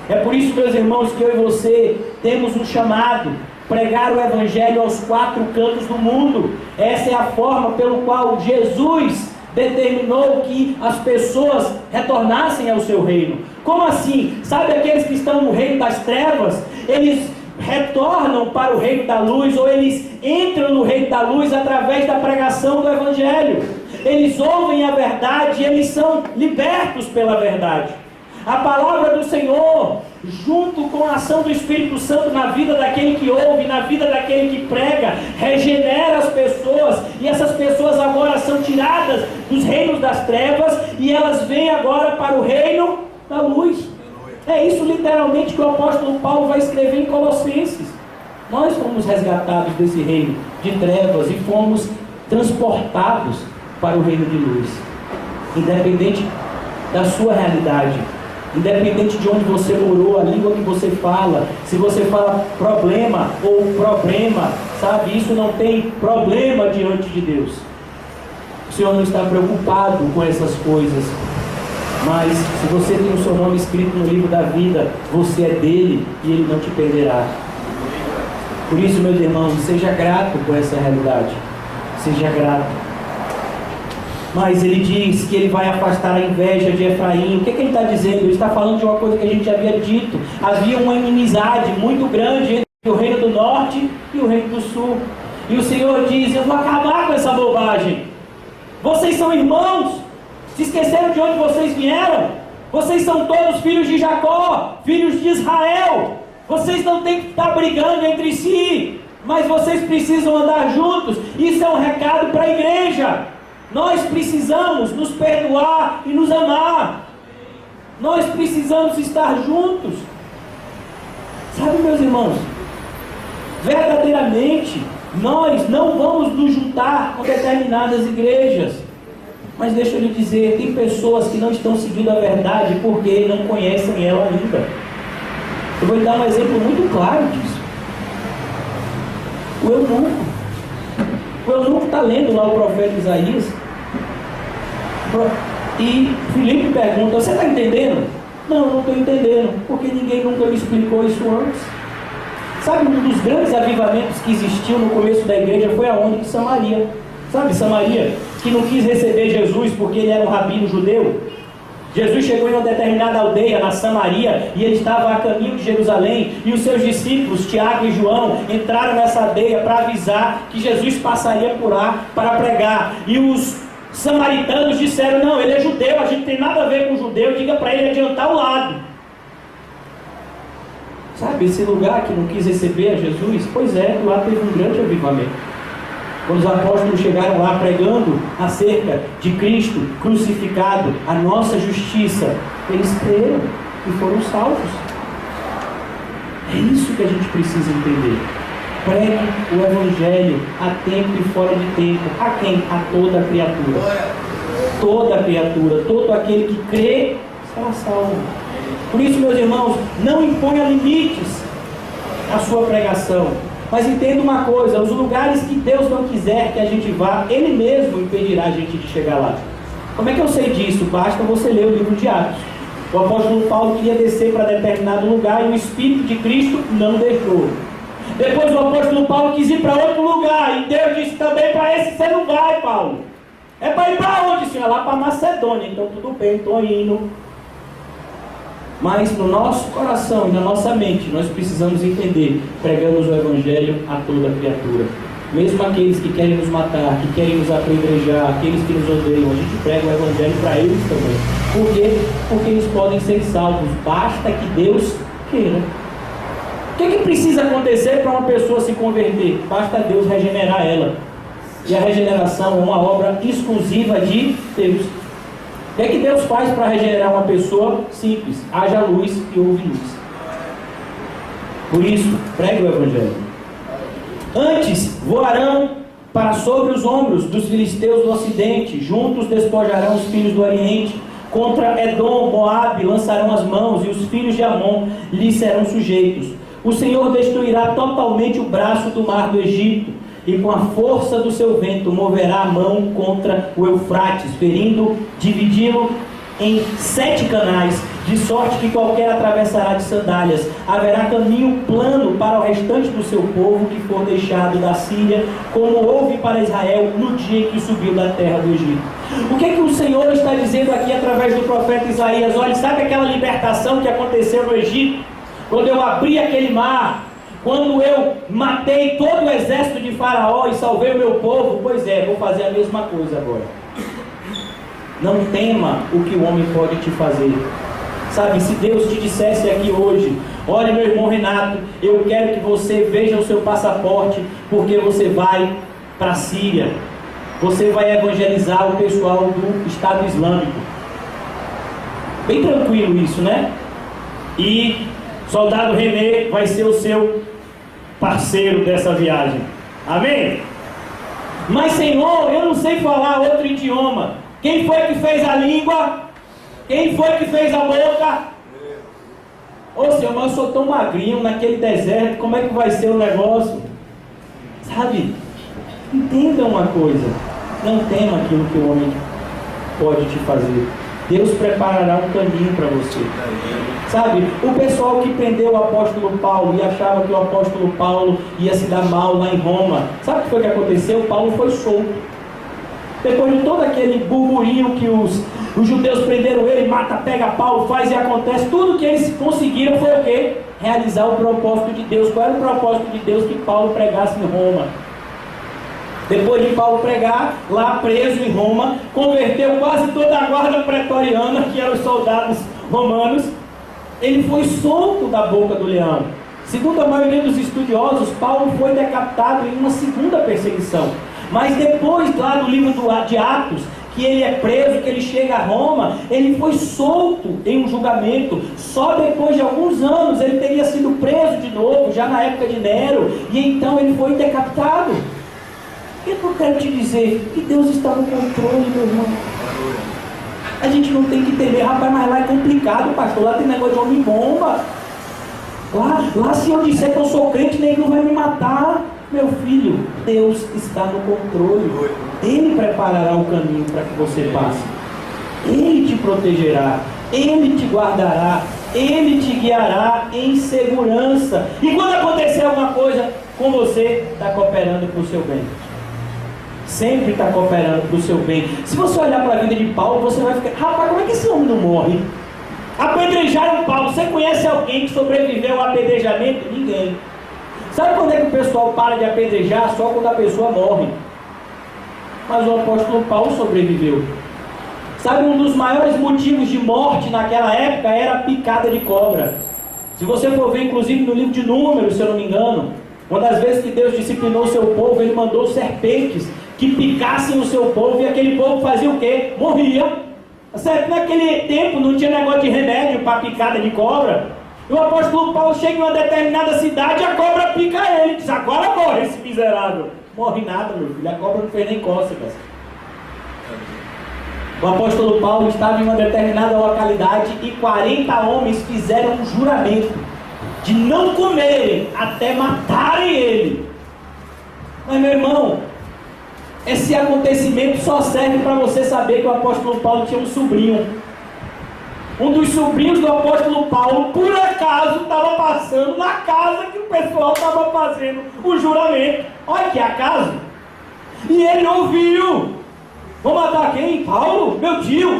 É por isso, meus irmãos, que eu e você temos um chamado: pregar o Evangelho aos 4 cantos do mundo. Essa é a forma pelo qual Jesus determinou que as pessoas retornassem ao seu reino. Como assim? Sabe aqueles que estão no reino das trevas? Eles retornam para o reino da luz, ou eles entram no reino da luz através da pregação do Evangelho. Eles ouvem a verdade e eles são libertos pela verdade. A palavra do Senhor, junto com a ação do Espírito Santo na vida daquele que ouve, na vida daquele que prega, regenera as pessoas, e essas pessoas agora são tiradas dos reinos das trevas e elas vêm agora para o reino da luz. É isso literalmente que o apóstolo Paulo vai escrever em Colossenses. Nós fomos resgatados desse reino de trevas e fomos transportados para o reino de luz. Independente da sua realidade, independente de onde você morou, a língua que você fala, se você fala problema ou problema, sabe, isso não tem problema diante de Deus. O Senhor não está preocupado com essas coisas. Mas se você tem o seu nome escrito no livro da vida, você é dele e ele não te perderá. Por isso, meus irmãos, seja grato por essa realidade. Seja grato. Mas ele diz que ele vai afastar a inveja de Efraim. O que ele está dizendo? Ele está falando de uma coisa que a gente já havia dito. Havia uma inimizade muito grande entre o reino do norte e o reino do sul. E o Senhor diz: eu vou acabar com essa bobagem. Vocês são irmãos. Se esqueceram de onde vocês vieram? Vocês são todos filhos de Jacó, filhos de Israel. Vocês não têm que estar brigando entre si, mas vocês precisam andar juntos. Isso é um recado para a igreja. Nós precisamos nos perdoar e nos amar. Nós precisamos estar juntos. Sabe, meus irmãos, verdadeiramente nós não vamos nos juntar com determinadas igrejas. Mas deixa eu lhe dizer, tem pessoas que não estão seguindo a verdade porque não conhecem ela ainda. Eu vou lhe dar um exemplo muito claro disso. O eunuco. O eunuco está lendo lá o profeta Isaías. E Filipe pergunta: você está entendendo? Não estou entendendo, porque ninguém nunca me explicou isso antes. Sabe, um dos grandes avivamentos que existiu no começo da igreja foi aonde? Em Samaria. Sabe, Samaria, que não quis receber Jesus porque ele era um rabino judeu. Jesus chegou em uma determinada aldeia na Samaria e ele estava a caminho de Jerusalém, e os seus discípulos, Tiago e João, entraram nessa aldeia para avisar que Jesus passaria por lá para pregar. E os samaritanos disseram: não, ele é judeu, a gente tem nada a ver com judeu, diga para ele adiantar o lado. Sabe, esse lugar que não quis receber a Jesus? Pois é, lá teve um grande avivamento. Quando os apóstolos chegaram lá pregando acerca de Cristo crucificado, a nossa justiça, eles creram e foram salvos. É isso que a gente precisa entender. Pregue o Evangelho a tempo e fora de tempo. A quem? A toda criatura. Toda criatura, todo aquele que crê, será salvo. Por isso, meus irmãos, não imponha limites à sua pregação. Mas entenda uma coisa, os lugares que Deus não quiser que a gente vá, Ele mesmo impedirá a gente de chegar lá. Como é que eu sei disso? Basta você ler o livro de Atos. O apóstolo Paulo queria descer para determinado lugar e o Espírito de Cristo não deixou. Depois o apóstolo Paulo quis ir para outro lugar e Deus disse também: para esse você não vai, Paulo. É para ir para onde, senhor? Lá para Macedônia. Então tudo bem, estou indo. Mas no nosso coração e na nossa mente nós precisamos entender: pregamos o Evangelho a toda criatura. Mesmo aqueles que querem nos matar, que querem nos apedrejar, aqueles que nos odeiam, a gente prega o Evangelho para eles também. Por quê? Porque eles podem ser salvos. Basta que Deus queira. O que precisa acontecer para uma pessoa se converter? Basta Deus regenerar ela. E a regeneração é uma obra exclusiva de Deus. O que Deus faz para regenerar uma pessoa? Simples: haja luz e houve luz. Por isso, pregue o Evangelho. Antes voarão para sobre os ombros dos filisteus do ocidente, juntos despojarão os filhos do oriente, contra Edom, Moabe lançarão as mãos, e os filhos de Amon lhes serão sujeitos. O Senhor destruirá totalmente o braço do mar do Egito, e com a força do seu vento moverá a mão contra o Eufrates, ferindo, dividindo em 7 canais, de sorte que qualquer atravessará de sandálias. Haverá caminho plano para o restante do seu povo que for deixado da Síria, como houve para Israel no dia em que subiu da terra do Egito. O que o Senhor está dizendo aqui através do profeta Isaías? Olha, sabe aquela libertação que aconteceu no Egito? Quando eu abri aquele mar, quando eu matei todo o exército de Faraó e salvei o meu povo? Pois é, vou fazer a mesma coisa agora. Não tema o que o homem pode te fazer. Sabe, se Deus te dissesse aqui hoje: olha, meu irmão Renato, eu quero que você veja o seu passaporte, porque você vai para a Síria, você vai evangelizar o pessoal do Estado Islâmico. Bem tranquilo isso, né? E soldado René vai ser o seu parceiro dessa viagem. Amém? Mas Senhor, eu não sei falar outro idioma. Quem foi que fez a língua? Quem foi que fez a boca? Ô Senhor, mas eu sou tão magrinho naquele deserto, como é que vai ser o negócio? Sabe? Entenda uma coisa: não tema aquilo que o homem pode te fazer. Deus preparará um caminho para você. Sabe, o pessoal que prendeu o apóstolo Paulo e achava que o apóstolo Paulo ia se dar mal lá em Roma, sabe o que foi que aconteceu? Paulo foi solto. Depois de todo aquele burburinho que os judeus prenderam ele, mata, pega Paulo, faz e acontece, tudo que eles conseguiram foi o quê? Realizar o propósito de Deus. Qual era o propósito de Deus? Que Paulo pregasse em Roma. Depois de Paulo pregar, lá preso em Roma, converteu quase toda a guarda pretoriana, que eram os soldados romanos. Ele foi solto da boca do leão. Segundo a maioria dos estudiosos, Paulo foi decapitado em uma segunda perseguição. Mas depois, lá no livro de Atos, que ele é preso, que ele chega a Roma, ele foi solto em um julgamento. Só depois de alguns anos ele teria sido preso de novo, já na época de Nero, e então ele foi decapitado. O que eu quero te dizer? Que Deus está no controle, meu irmão. A gente não tem que temer: rapaz, mas lá é complicado, pastor, lá tem negócio de homem-bomba. Lá se eu disser que eu sou crente, nem não vai me matar. Meu filho, Deus está no controle. Ele preparará o caminho para que você passe. Ele te protegerá, Ele te guardará, Ele te guiará em segurança. E quando acontecer alguma coisa com você, está cooperando para o seu bem. Sempre está cooperando para o seu bem. Se você olhar para a vida de Paulo, você vai ficar: rapaz, como é que esse homem não morre? Apedrejaram Paulo. Você conhece alguém que sobreviveu ao apedrejamento? Ninguém. Sabe quando é que o pessoal para de apedrejar? Só quando a pessoa morre. Mas o apóstolo Paulo sobreviveu. Sabe, um dos maiores motivos de morte naquela época era a picada de cobra. Se você for ver, inclusive, no livro de Números, se eu não me engano, uma das vezes que Deus disciplinou o seu povo, Ele mandou serpentes que picassem o seu povo, e aquele povo fazia o quê? Morria. Certo? Naquele tempo não tinha negócio de remédio para picada de cobra. E o apóstolo Paulo chega em uma determinada cidade e a cobra pica ele. Diz, agora morre esse miserável. Morre nada, meu filho. A cobra não fez nem cócegas. O apóstolo Paulo estava em uma determinada localidade e 40 homens fizeram um juramento de não comerem até matarem ele. Mas, meu irmão, esse acontecimento só serve para você saber que o apóstolo Paulo tinha um sobrinho. Um dos sobrinhos do apóstolo Paulo, por acaso, estava passando na casa que o pessoal estava fazendo o juramento. Olha que acaso. E ele ouviu. Vou matar quem? Paulo? Meu tio.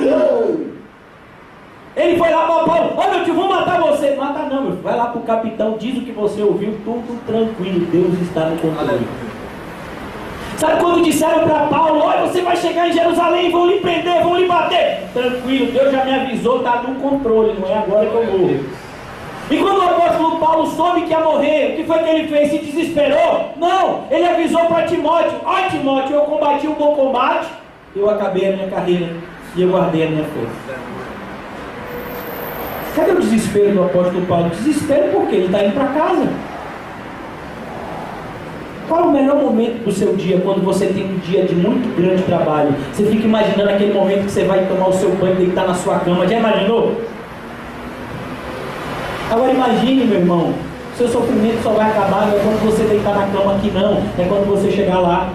Ele foi lá para Paulo. Ó, meu tio, vou matar você. Mata não, meu filho. Vai lá para o capitão, diz o que você ouviu, tudo tranquilo. Deus está no controle. Sabe quando disseram para Paulo, olha, você vai chegar em Jerusalém, vão lhe prender, vão lhe bater. Tranquilo, Deus já me avisou, está no controle, não é agora que eu morro. E quando o apóstolo Paulo soube que ia morrer, o que foi que ele fez? Se desesperou? Não, ele avisou para Timóteo, ó Timóteo, eu combati um bom combate, eu acabei a minha carreira e eu guardei a minha fé. Cadê o desespero do apóstolo Paulo? Desespero porque ele está indo para casa. Qual é o melhor momento do seu dia quando você tem um dia de muito grande trabalho? Você fica imaginando aquele momento que você vai tomar o seu banho e deitar na sua cama. Já imaginou? Agora imagine, meu irmão, seu sofrimento só vai acabar não é quando você deitar na cama aqui não, é quando você chegar lá.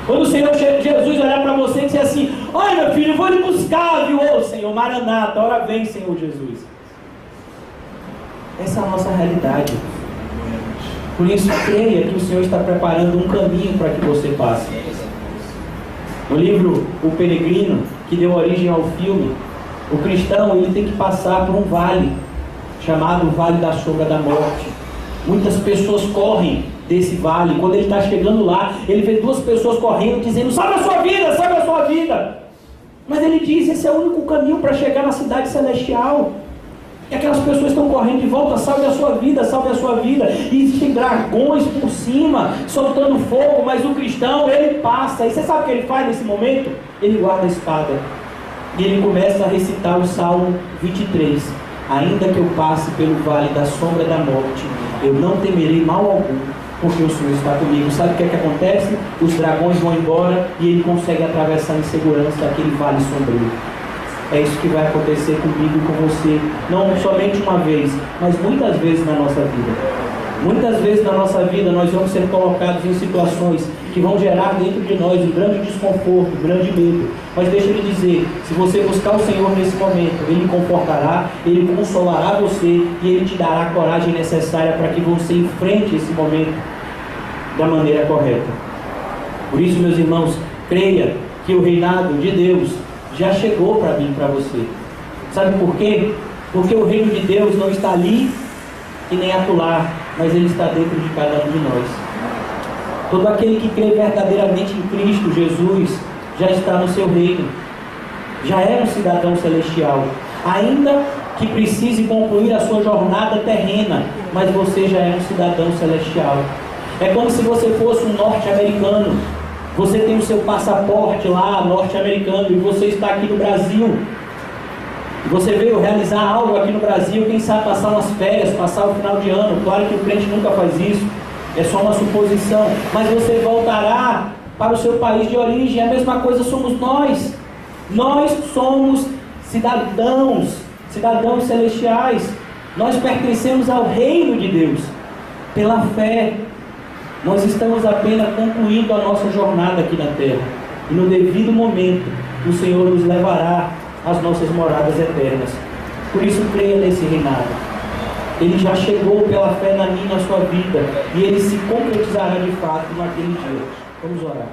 Quando o Senhor Jesus olhar para você e dizer assim, olha meu filho, eu vou lhe buscar, viu? Ô Senhor, Maranata, hora vem Senhor Jesus. Essa é a nossa realidade. Por isso, creia que o Senhor está preparando um caminho para que você passe. No livro O Peregrino, que deu origem ao filme, o cristão ele tem que passar por um vale, chamado Vale da Sombra da Morte. Muitas pessoas correm desse vale. Quando ele está chegando lá, ele vê duas pessoas correndo, dizendo, salve a sua vida, salve a sua vida. Mas ele diz, esse é o único caminho para chegar na cidade celestial. E aquelas pessoas estão correndo de volta, salve a sua vida, salve a sua vida. E existem dragões por cima, soltando fogo, mas o cristão, ele passa. E você sabe o que ele faz nesse momento? Ele guarda a espada. E ele começa a recitar o Salmo 23. Ainda que eu passe pelo vale da sombra da morte, eu não temerei mal algum, porque o Senhor está comigo. Sabe o que é que acontece? Os dragões vão embora e ele consegue atravessar em segurança aquele vale sombrio. É isso que vai acontecer comigo e com você, não somente uma vez, mas muitas vezes na nossa vida. Muitas vezes na nossa vida nós vamos ser colocados em situações que vão gerar dentro de nós um grande desconforto, um grande medo. Mas deixa eu lhe dizer, se você buscar o Senhor nesse momento, Ele confortará, Ele consolará você e Ele te dará a coragem necessária para que você enfrente esse momento da maneira correta. Por isso, meus irmãos, creia que o reinado de Deus já chegou para mim e para você. Sabe por quê? Porque o reino de Deus não está ali e nem acolá, mas ele está dentro de cada um de nós. Todo aquele que crê verdadeiramente em Cristo Jesus já está no seu reino, já é um cidadão celestial, ainda que precise concluir a sua jornada terrena, mas você já é um cidadão celestial. É como se você fosse um norte-americano. Você tem o seu passaporte lá, norte-americano, e você está aqui no Brasil. Você veio realizar algo aqui no Brasil, quem sabe passar umas férias, passar o final de ano. Claro que o crente nunca faz isso, é só uma suposição. Mas você voltará para o seu país de origem. A mesma coisa somos nós. Nós somos cidadãos celestiais. Nós pertencemos ao reino de Deus. Pela fé, nós estamos apenas concluindo a nossa jornada aqui na terra. E no devido momento, o Senhor nos levará às nossas moradas eternas. Por isso, creia nesse reinado. Ele já chegou pela fé na minha e na sua vida. E ele se concretizará de fato naquele dia. Vamos orar.